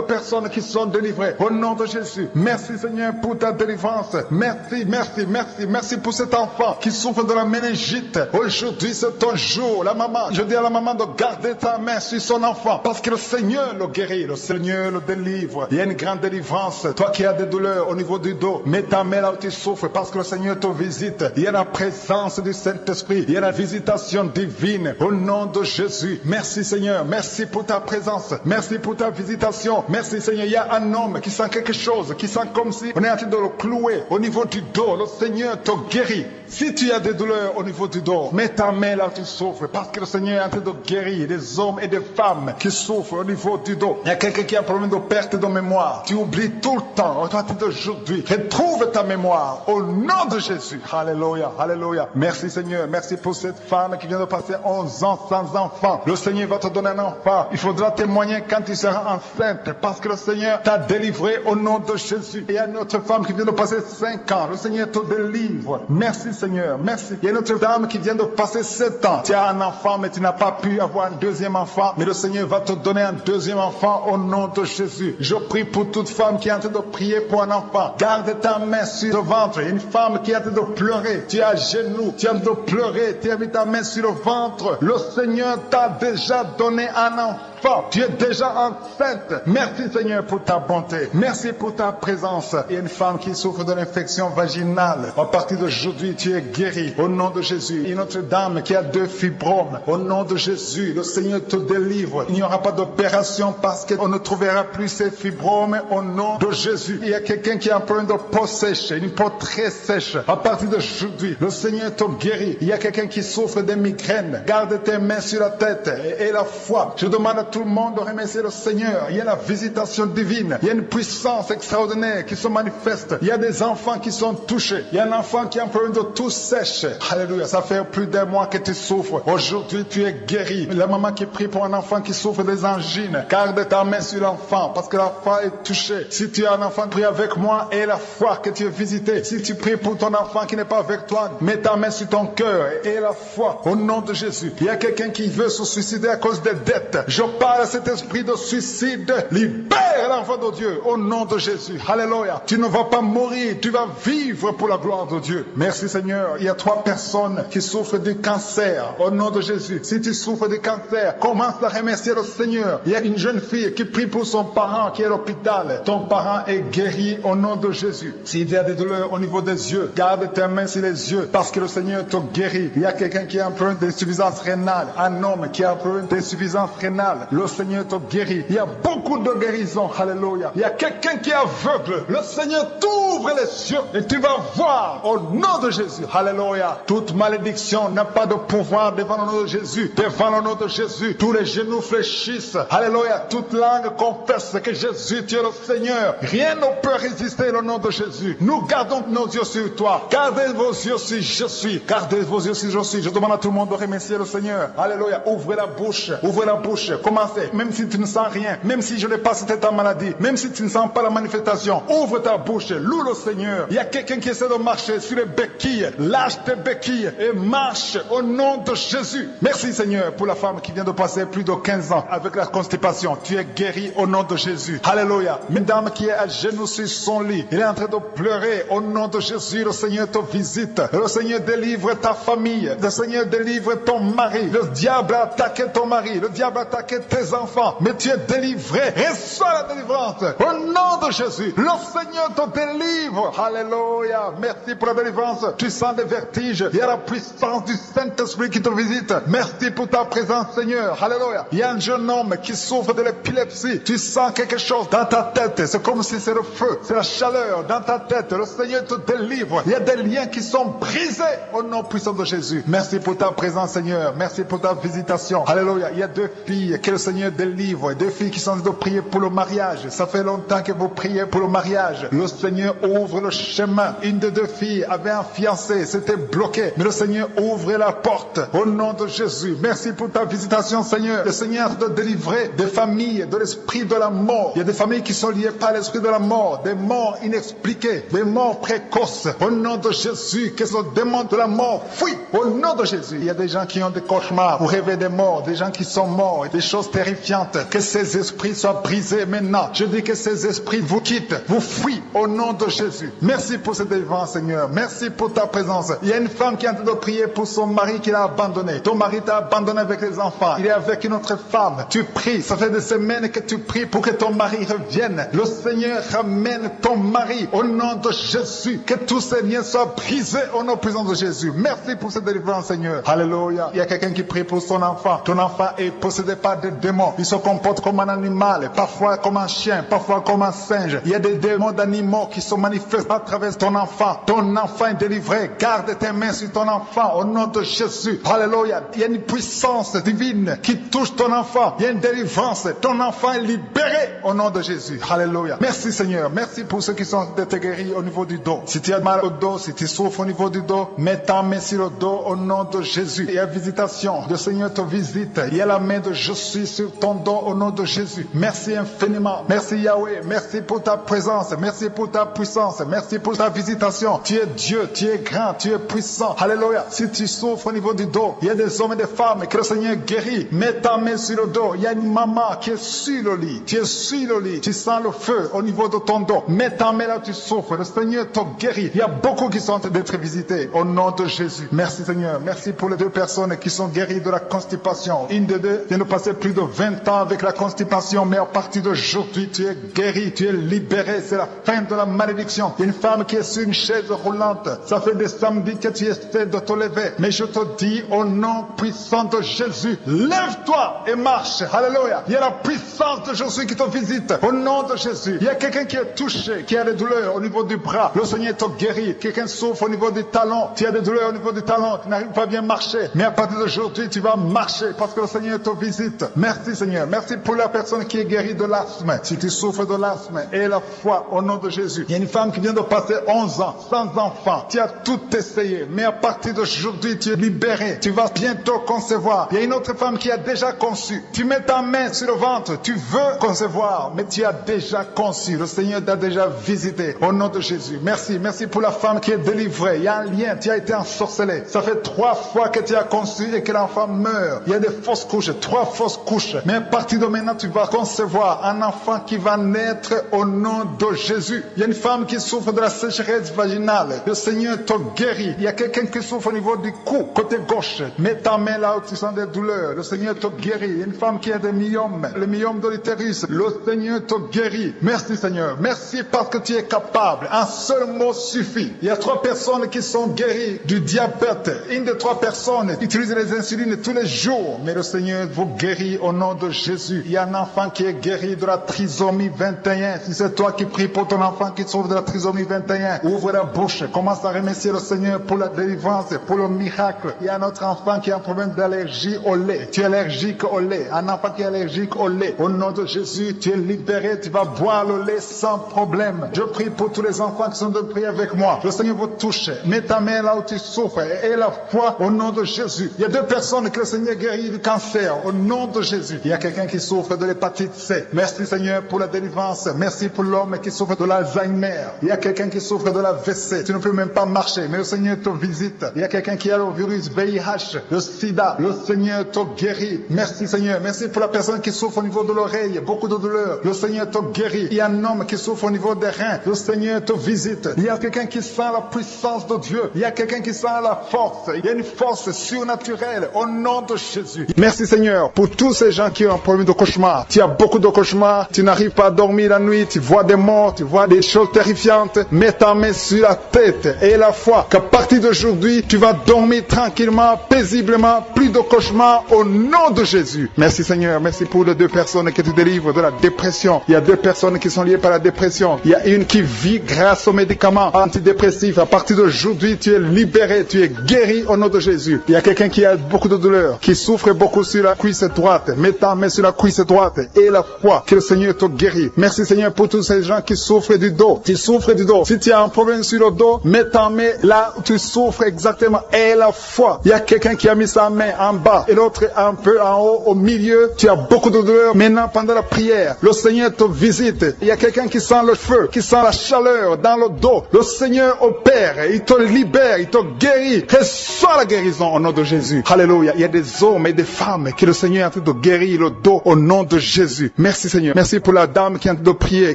personnes qui sont délivrées. Au nom de Jésus. Merci Seigneur pour ta délivrance. Merci, merci, merci. Merci pour cet enfant qui souffre de la méningite. Aujourd'hui, c'est ton jour. La maman, je dis à la maman de garder ta main sur son enfant parce que le Seigneur le guérit. Le Seigneur le délivre. Il y a une grande délivrance. Toi qui as des douleurs au niveau du dos, mets ta main là où tu souffres parce que le Seigneur te visite. Il y a la présence du Saint-Esprit. Il y a la visitation divine. Au nom de Jésus. Merci Seigneur. Merci pour ta présence. Merci pour ta visitation. Merci Seigneur. Il y a un homme qui sent quelque chose, qui sent comme si on est en train de le clouer au niveau du dos. Le Seigneur te guérit. Si tu as des douleurs au niveau du dos, mets ta main là où tu souffres parce que le Seigneur est en train de guérir des hommes et des femmes qui souffrent au niveau du dos. Il y a quelqu'un qui a un problème de perte de mémoire. Tu oublies tout le temps. À partir d'aujourd'hui, retrouve ta mémoire au nom de Jésus. Alléluia, alléluia. Merci Seigneur. Merci pour cette femme qui vient de passer 11 ans sans enfant. Le Seigneur va te donner un enfant. Il faudra témoigner quand tu seras enceinte parce que le Seigneur t'a délivré au nom de Jésus. Et il y a une autre femme qui vient de passer 5 ans. Le Seigneur te délivre. Merci Seigneur, merci. Il y a une autre dame qui vient de passer 7 ans. Tu as un enfant mais tu n'as pas pu avoir un deuxième enfant. Mais le Seigneur va te donner un deuxième enfant au nom de Jésus. Je prie pour toute femme qui est en train de prier pour un enfant. Garde ta main sur le ventre. Une femme qui est en train de pleurer. Tu es à genoux. Tu es en train de pleurer. Tu as mis ta main sur le ventre. Le Seigneur t'a déjà donné un enfant. Tu es déjà enceinte. Merci Seigneur pour ta bonté. Merci pour ta présence. Il y a une femme qui souffre de l'infection vaginale. À partir d'aujourd'hui, tu es guéri. Au nom de Jésus. Il y a une autre dame qui a 2 fibromes. Au nom de Jésus, le Seigneur te délivre. Il n'y aura pas d'opération parce qu'on ne trouvera plus ces fibromes au nom de Jésus. Il y a quelqu'un qui a un problème de peau sèche, une peau très sèche. À partir d'aujourd'hui, le Seigneur te guérit. Il y a quelqu'un qui souffre de migraines. Garde tes mains sur la tête et la foi. Je demande à tout le monde de remercier le Seigneur. Il y a la visitation divine. Il y a une puissance extraordinaire qui se manifeste. Il y a des enfants qui sont touchés. Il y a un enfant qui a un problème de toux sèche. Alléluia. Ça fait plus d'un mois que tu souffres. Aujourd'hui, tu es guéri. La maman qui prie pour un enfant qui souffre des angines. Garde ta main sur l'enfant parce que la foi est touchée. Si tu as un enfant, prie avec moi et la foi que tu es visité. Si tu pries pour ton enfant qui n'est pas avec toi, mets ta main sur ton cœur et la foi au nom de Jésus. Il y a quelqu'un qui veut se suicider à cause des dettes. Je parle à cet esprit de suicide. Libère l'enfant de Dieu au nom de Jésus. Alléluia. Tu ne vas pas mourir, tu vas vivre pour la gloire de Dieu. Merci Seigneur. Il y a 3 personnes qui souffrent du cancer au nom de Jésus. Si tu souffres du cancer, commence à remercier le Seigneur. Il y a une jeune fille qui prie pour son parent qui est à l'hôpital. Ton parent est guéri au nom de Jésus. S'il y a des douleurs au niveau des yeux, garde tes mains sur les yeux parce que le Seigneur te guérit. Il y a quelqu'un qui a un problème d'insuffisance rénale. Un homme qui a un problème d'insuffisance rénale. Le Seigneur te guérit. Il y a beaucoup de guérisons. Alléluia. Il y a quelqu'un qui est aveugle. Le Seigneur t'ouvre les yeux et tu vas voir au nom de Jésus. Alléluia. Toute malédiction n'a pas de pouvoir devant le nom de Jésus. Devant le nom de Jésus, tous les genoux fléchissent. Alléluia. Toute langue confesse que Jésus, tu es le Seigneur. Rien ne peut résister au nom de Jésus. Nous gardons nos yeux sur toi. Gardez vos yeux sur je suis. Gardez vos yeux sur je suis. Je demande à tout le monde de remercier le Seigneur. Alléluia. Ouvrez la bouche. Ouvrez la bouche. Comme commencer. Même si tu ne sens rien, même si je n'ai pas cette ta maladie, même si tu ne sens pas la manifestation, ouvre ta bouche, loue le Seigneur. Il y a quelqu'un qui essaie de marcher sur les béquilles. Lâche tes béquilles et marche au nom de Jésus. Merci Seigneur pour la femme qui vient de passer plus de 15 ans avec la constipation. Tu es guéri au nom de Jésus. Alléluia. Une dame qui est à genoux sur son lit, elle est en train de pleurer au nom de Jésus. Le Seigneur te visite. Le Seigneur délivre ta famille. Le Seigneur délivre ton mari. Le diable a attaqué ton mari. Le diable a attaqué tes enfants. Mais tu es délivré. Reçois la délivrance. Au nom de Jésus. Le Seigneur te délivre. Alléluia. Merci pour la délivrance. Tu sens des vertiges. Il y a la puissance du Saint-Esprit qui te visite. Merci pour ta présence, Seigneur. Alléluia. Il y a un jeune homme qui souffre de l'épilepsie. Tu sens quelque chose dans ta tête. C'est comme si c'est le feu. C'est la chaleur dans ta tête. Le Seigneur te délivre. Il y a des liens qui sont brisés au nom puissant de Jésus. Merci pour ta présence, Seigneur. Merci pour ta visitation. Alléluia. Il y a 2 filles que le Seigneur délivre. 2 filles qui sont en train de prier pour le mariage. Ça fait longtemps que vous priez pour le mariage. Le Seigneur ouvre le chemin. Une des 2 filles avait un fiancé. C'était bloqué. Mais le Seigneur ouvre la porte. Au nom de Jésus. Merci pour ta visitation, Seigneur. Le Seigneur de délivrer des familles de l'esprit de la mort. Il y a des familles qui sont liées par l'esprit de la mort. Des morts inexpliquées. Des morts précoces. Au nom de Jésus. Que ce démon de la mort fuit. Au nom de Jésus. Il y a des gens qui ont des cauchemars. Vous rêvez des morts. Des gens qui sont morts. Des choses terrifiantes. Que ces esprits soient brisés maintenant. Je dis que ces esprits vous quittent. Vous fuient. Au nom de Jésus. Merci pour ce délivrance, Seigneur. Merci pour ta présence. Il y a une femme qui est en train de prier pour son mari qui l'a abandonné. Ton mari t'a abandonné avec les enfants. Il est avec une autre femme. Tu pries. Ça fait des semaines que tu pries pour que ton mari revienne. Le Seigneur ramène ton mari au nom de Jésus. Que tous ces liens soient brisés au nom puissant de Jésus. Merci pour cette délivrance, Seigneur. Alléluia. Il y a quelqu'un qui prie pour son enfant. Ton enfant est possédé par des démons. Il se comporte comme un animal, parfois comme un chien, parfois comme un singe. Il y a des démons d'animaux qui se manifestent à travers ton enfant. Ton enfant est délivré. Garde tes mains sur ton enfant au nom de Jésus. Alléluia. Il y a une puissance divine qui touche ton enfant. Il y a une délivrance. Ton enfant est libéré au nom de Jésus. Alléluia. Merci Seigneur. Merci pour ceux qui sont guéris au niveau du dos. Si tu as mal au dos, si tu souffres au niveau du dos, mets ta main sur le dos au nom de Jésus. Il y a visitation. Le Seigneur te visite. Il y a la main de je suis sur ton dos au nom de Jésus. Merci infiniment. Merci Yahweh. Merci pour ta présence. Merci pour ta puissance. Merci pour ta visitation. Tu es Dieu. Tu es grand. Tu es puissant. Alléluia. Si tu souffres au niveau du dos, il y a des hommes et des femmes que le Seigneur guérit. Mets ta main sur le dos. Il y a une maman qui est sur le lit. Tu es sur le lit. Tu sens le feu au niveau de ton dos. Mets ta main là où tu souffres. Le Seigneur te guérit. Il y a beaucoup qui sont en train d'être visités au nom de Jésus. Merci Seigneur. Merci pour les 2 personnes qui sont guéries de la constipation. Une des 2 vient de passer plus de 20 ans avec la constipation, mais à partir d'aujourd'hui, tu es guéri, tu es libéré. C'est la fin de la malédiction. Il y a une femme qui est sur une chaise roulante. Ça fait des samedis que tu essaies de te lever. Mais je te dis au nom puissant de Jésus, lève-toi et marche. Alléluia. Il y a la puissance de Jésus qui te visite. Au nom de Jésus. Il y a quelqu'un qui est touché, qui a des douleurs au niveau du bras. Le Seigneur te guérit. Quelqu'un souffre au niveau du talon. Tu as des douleurs au niveau du talon. Tu n'arrives pas à bien marcher. Mais à partir d'aujourd'hui, tu vas marcher parce que le Seigneur te visite. Merci Seigneur. Merci pour la personne qui est guérie de l'asthme. Si tu souffres de l'asthme, et la foi au nom de Jésus. Il y a une femme qui vient de passer 11 ans sans enfant. Tu as tout essayé. Mais à partir d'aujourd'hui, tu es libéré. Tu vas bientôt concevoir. Il y a une autre femme qui a déjà conçu. Tu mets ta main sur le ventre. Tu veux concevoir, mais tu as déjà conçu. Le Seigneur t'a déjà visité. Au nom de Jésus. Merci. Merci pour la femme qui est délivrée. Il y a un lien. Tu as été ensorcelé. Ça fait 3 fois que tu as conçu et que l'enfant meurt. Il y a des fausses couches. 3 fausses couches. Mais à partir de maintenant, tu vas concevoir un enfant qui va naître au nom de Jésus. Il y a une femme qui souffre de la sécheresse vaginale. Le Seigneur te guérit. Il y a quelqu'un qui souffre au niveau du cou, côté gauche. Mets ta main là où tu sens des douleurs. Le Seigneur te guérit. Il y a une femme qui a des myomes. Le myome de l'utérus. Le Seigneur te guérit. Merci Seigneur. Merci parce que tu es capable. Un seul mot suffit. Il y a 3 personnes qui sont guéries du diabète. Une des 3 personnes utilise les insulines tous les jours. Mais le Seigneur vous guérit au nom de Jésus. Il y a un enfant qui est guéri de la trisomie 21. Si c'est toi qui pries pour ton enfant qui souffre de la trisomie 21, ouvre la bouche. Commence à remercier le Seigneur pour la délivrance, pour le miracle. Il y a un autre enfant qui a un problème d'allergie au lait. Tu es allergique au lait. Un enfant qui est allergique au lait. Au nom de Jésus, tu es libéré. Tu vas boire le lait sans problème. Je prie pour tous les enfants qui sont de prier avec moi. Le Seigneur vous touche. Mets ta main là où tu souffres et la foi au nom de Jésus. Il y a 2 personnes que le Seigneur guérit du cancer. Au nom de Jésus. Il y a quelqu'un qui souffre de l'hépatite C. Merci Seigneur pour la délivrance. Merci pour l'homme qui souffre de l'Alzheimer. Il y a quelqu'un qui souffre de la WC. Tu ne peux même pas marcher, mais le Seigneur te visite. Il y a quelqu'un qui a le virus VIH, le sida. Le Seigneur te guérit. Merci Seigneur. Merci pour la personne qui souffre au niveau de l'oreille. Beaucoup de douleurs. Le Seigneur te guérit. Il y a un homme qui souffre au niveau des reins. Le Seigneur te visite. Il y a quelqu'un qui sent la puissance de Dieu. Il y a quelqu'un qui sent la force. Il y a une force surnaturelle au nom de Jésus. Merci Seigneur pour tous ces gens qui ont un problème de cauchemar. Tu as beaucoup de cauchemars. Tu n'arrives pas à dormir la nuit. Tu vois des morts. Tu vois des choses terrifiantes. Mets ta main sur la tête et la foi qu'à partir d'aujourd'hui, tu vas dormir tranquillement, paisiblement, plus de cauchemars au nom de Jésus. Merci Seigneur. Merci pour les 2 personnes que tu délivres de la dépression. Il y a 2 personnes qui sont liées par la dépression. Il y a une qui vit grâce aux médicaments antidépressifs. À partir d'aujourd'hui, tu es libéré, tu es guéri au nom de Jésus. Il y a quelqu'un qui a beaucoup de douleurs, qui souffre beaucoup sur la cuisse droite. Mets ta main sur la cuisse droite et la foi que le Seigneur te guérit. Merci Seigneur pour tous ces gens qui souffrent du dos. Tu souffres du dos. Si tu as un problème sur le dos, mets ta main là où tu souffres exactement et la foi. Il y a quelqu'un qui a mis sa main en bas et l'autre un peu en haut, au milieu. Tu as beaucoup de douleurs. Maintenant, pendant la prière, le Seigneur te visite. Il y a quelqu'un qui sent le feu, qui sent la chaleur dans le dos. Le Seigneur opère, il te libère, il te guérit. Reçois la guérison au nom de Jésus. Alléluia. Il y a des hommes et des femmes que le Seigneur est en train de guérir le dos au nom de Jésus. Merci Seigneur. Merci pour la dame qui est en train de prier,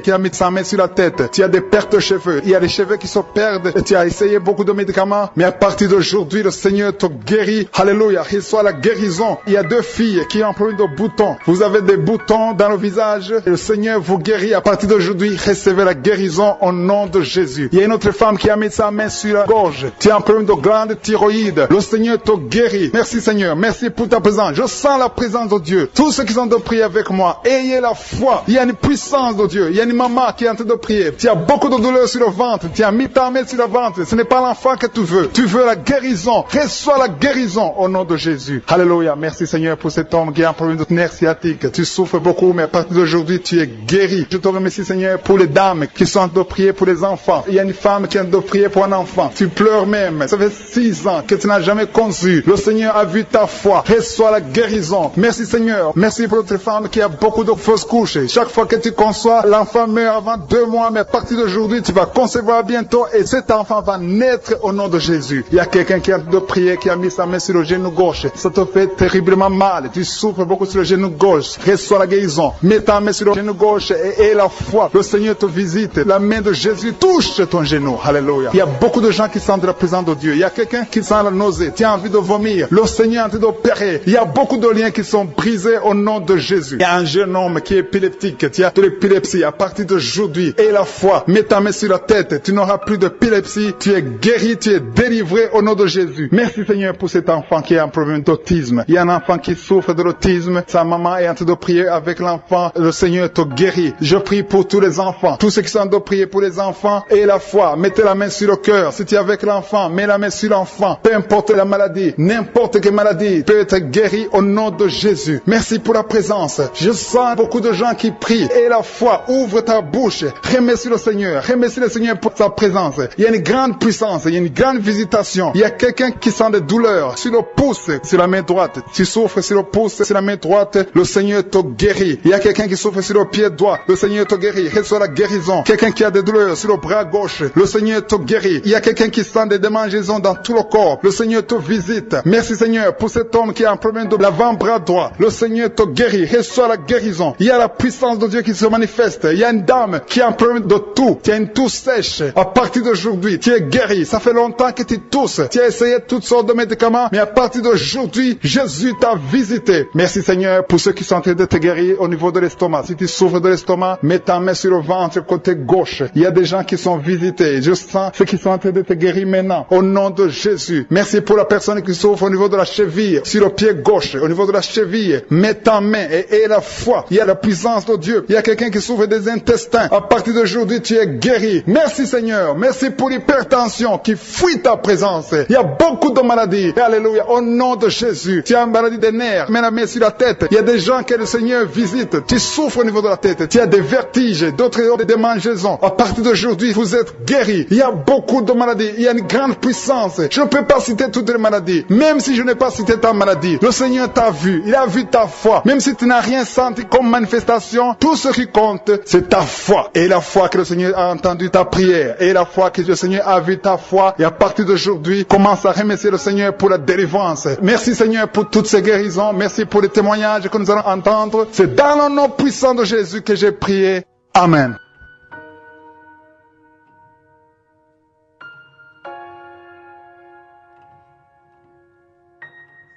qui a mis sa main sur la tête. Tu as des pertes de cheveux. Il y a des cheveux qui se perdent. Et tu as essayé beaucoup de médicaments. Mais à partir d'aujourd'hui, le Seigneur te guérit. Alléluia. Reçois la guérison. Il y a 2 filles qui ont un problème de boutons. Vous avez des boutons dans le visage. Et le Seigneur vous guérit. À partir d'aujourd'hui, recevez la guérison au nom de Jésus. Il y a une autre femme qui a mis sa main sur la gorge. Tu as un problème de glande thyroïde. Le Seigneur te guérit. Merci Seigneur. Merci pour ta présence. Je sens la présence de Dieu. Tous ceux qui sont de prier avec moi, ayez la foi. Il y a une puissance de Dieu. Il y a une maman qui est en train de prier. Tu as beaucoup de douleurs sur le ventre. Tu as mis ta main sur le ventre. Ce n'est pas l'enfant que tu veux. Tu veux la guérison. Reçois la guérison au nom de Jésus. Alléluia. Merci Seigneur pour cet homme qui a un problème de nerf sciatique. Tu souffres beaucoup, mais à partir d'aujourd'hui, tu es guéri. Je te remercie Seigneur pour les dames qui sont en train de prier pour les enfants. Il y a une femme qui est en train de prier pour un enfant. Tu pleures même. Ça fait 6 ans que tu n'as jamais conçu. Le Seigneur a vu ta foi. Reçois la guérison. Merci Seigneur. Merci pour notre femme qui a beaucoup de fausses couches. Chaque fois que tu conçois, l'enfant meurt avant 2 mois, mais à partir d'aujourd'hui, tu vas concevoir bientôt et cet enfant va naître au nom de Jésus. Il y a quelqu'un qui a de prier, qui a mis sa main sur le genou gauche. Ça te fait terriblement mal. Tu souffres beaucoup sur le genou gauche. Reçois la guérison. Mets ta main sur le genou gauche et la foi. Le Seigneur te visite. La main de Jésus touche ton genou. Alléluia. Il y a beaucoup de gens qui sentent la présence de Dieu. Il y a quelqu'un qui sent la nausée. Tu as envie de vomir. Le Seigneur est en train d'opérer. Il y a beaucoup de liens qui sont brisés au nom de Jésus. Il y a un jeune homme qui est épileptique. Tu as de l'épilepsie à partir d'aujourd'hui. Et la foi. Mets ta main sur la tête. Tu n'auras plus d'épilepsie. Tu es guéri. Tu es délivré au nom de Jésus. Merci Seigneur pour cet enfant qui a un problème d'autisme. Il y a un enfant qui souffre de l'autisme. Sa maman est en train de prier avec l'enfant. Le Seigneur te guérit. Je prie pour tous les enfants. Tous ceux qui sont en train de prier pour les enfants et la foi. Mettez la main sur le cœur. Si tu es avec l'enfant, mets la main sur l'enfant. Peu importe la maladie, n'importe quelle maladie peut être guérie au nom de Jésus. Merci pour la présence. Je sens beaucoup de gens qui prient. Et la foi, ouvre ta bouche. Remercie le Seigneur. Remercie le Seigneur pour sa présence. Il y a une grande puissance. Il y a une grande visitation. Il y a quelqu'un qui sent des douleurs sur le pouce, sur la main droite. Tu souffres sur le pouce, sur la main droite. Le Seigneur te guérit. Il y a quelqu'un qui souffre sur le pied droit. Le Seigneur te guérit. Reçois la guérison. Quelqu'un qui a des douleurs sur le bras gauche. Le Seigneur te guérit. Il y a quelqu'un qui sent des démangeaisons dans tout le corps. Le Seigneur te visite. Merci Seigneur pour cet homme qui a un problème de l'avant-bras droit. Le Seigneur te guérit. Reçois la guérison. Il y a la puissance de Dieu qui se manifeste. Il y a une dame qui a un problème de toux. Tu as une toux sèche. À partir d'aujourd'hui, tu es guéri. Ça fait longtemps que tu tousses. Tu as essayé toutes sortes de médicaments, mais à partir d'aujourd'hui, Jésus t'a visité. Merci Seigneur pour ceux qui sont en train de te guérir au niveau de l'estomac. Si tu souffres de l'estomac, mets ta main sur le ventre côté gauche. Il y a des gens qui sont visités. Je sens ceux qui sont en train de te guérir maintenant. Au nom de Jésus. Merci pour la personne qui souffre au niveau de la cheville, sur le pied gauche, au niveau de la cheville. Mets ta main et la foi. Il y a la puissance de Dieu. Il y a quelqu'un qui souffre des intestins. À partir d'aujourd'hui, tu es guéri. Merci Seigneur. Merci pour l'hypertension qui fuit ta présence. Il y a beaucoup de maladies. Alléluia. Au nom de Jésus. Tu as une maladie des nerfs. Mets la main sur la tête. Il y a des gens que le Seigneur visite. Tu souffres au niveau de la tête. Tu as des vertiges, d'autres ont des démangeaisons. À partir d'aujourd'hui, vous êtes guéris. Il y a beaucoup de maladies. Il y a une grande puissance. Je ne peux pas citer toutes les maladies. Même si je n'ai pas cité ta maladie, le Seigneur t'a vu. Il a vu vu ta foi. Même si tu n'as rien senti comme manifestation, tout ce qui compte, c'est ta foi. Et la foi que le Seigneur a entendu ta prière. Et la foi que le Seigneur a vu ta foi. Et à partir d'aujourd'hui, commence à remercier le Seigneur pour la délivrance. Merci Seigneur pour toutes ces guérisons. Merci pour les témoignages que nous allons entendre. C'est dans le nom puissant de Jésus que j'ai prié. Amen.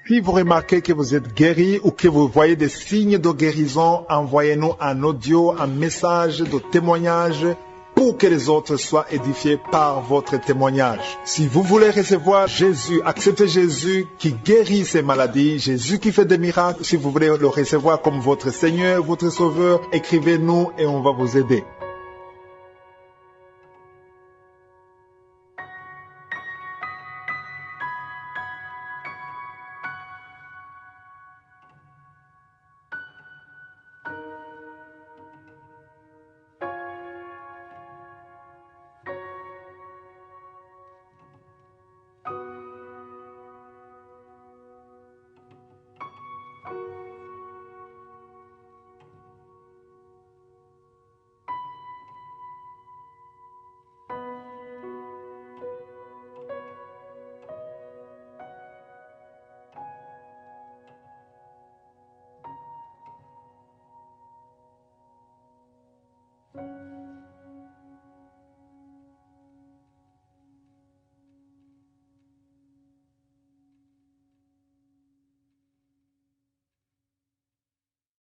Si vous remarquez que vous êtes guéri ou que vous voyez des signes de guérison, envoyez-nous un audio, un message de témoignage pour que les autres soient édifiés par votre témoignage. Si vous voulez recevoir Jésus, accepter Jésus qui guérit ces maladies, Jésus qui fait des miracles, si vous voulez le recevoir comme votre Seigneur, votre Sauveur, écrivez-nous et on va vous aider.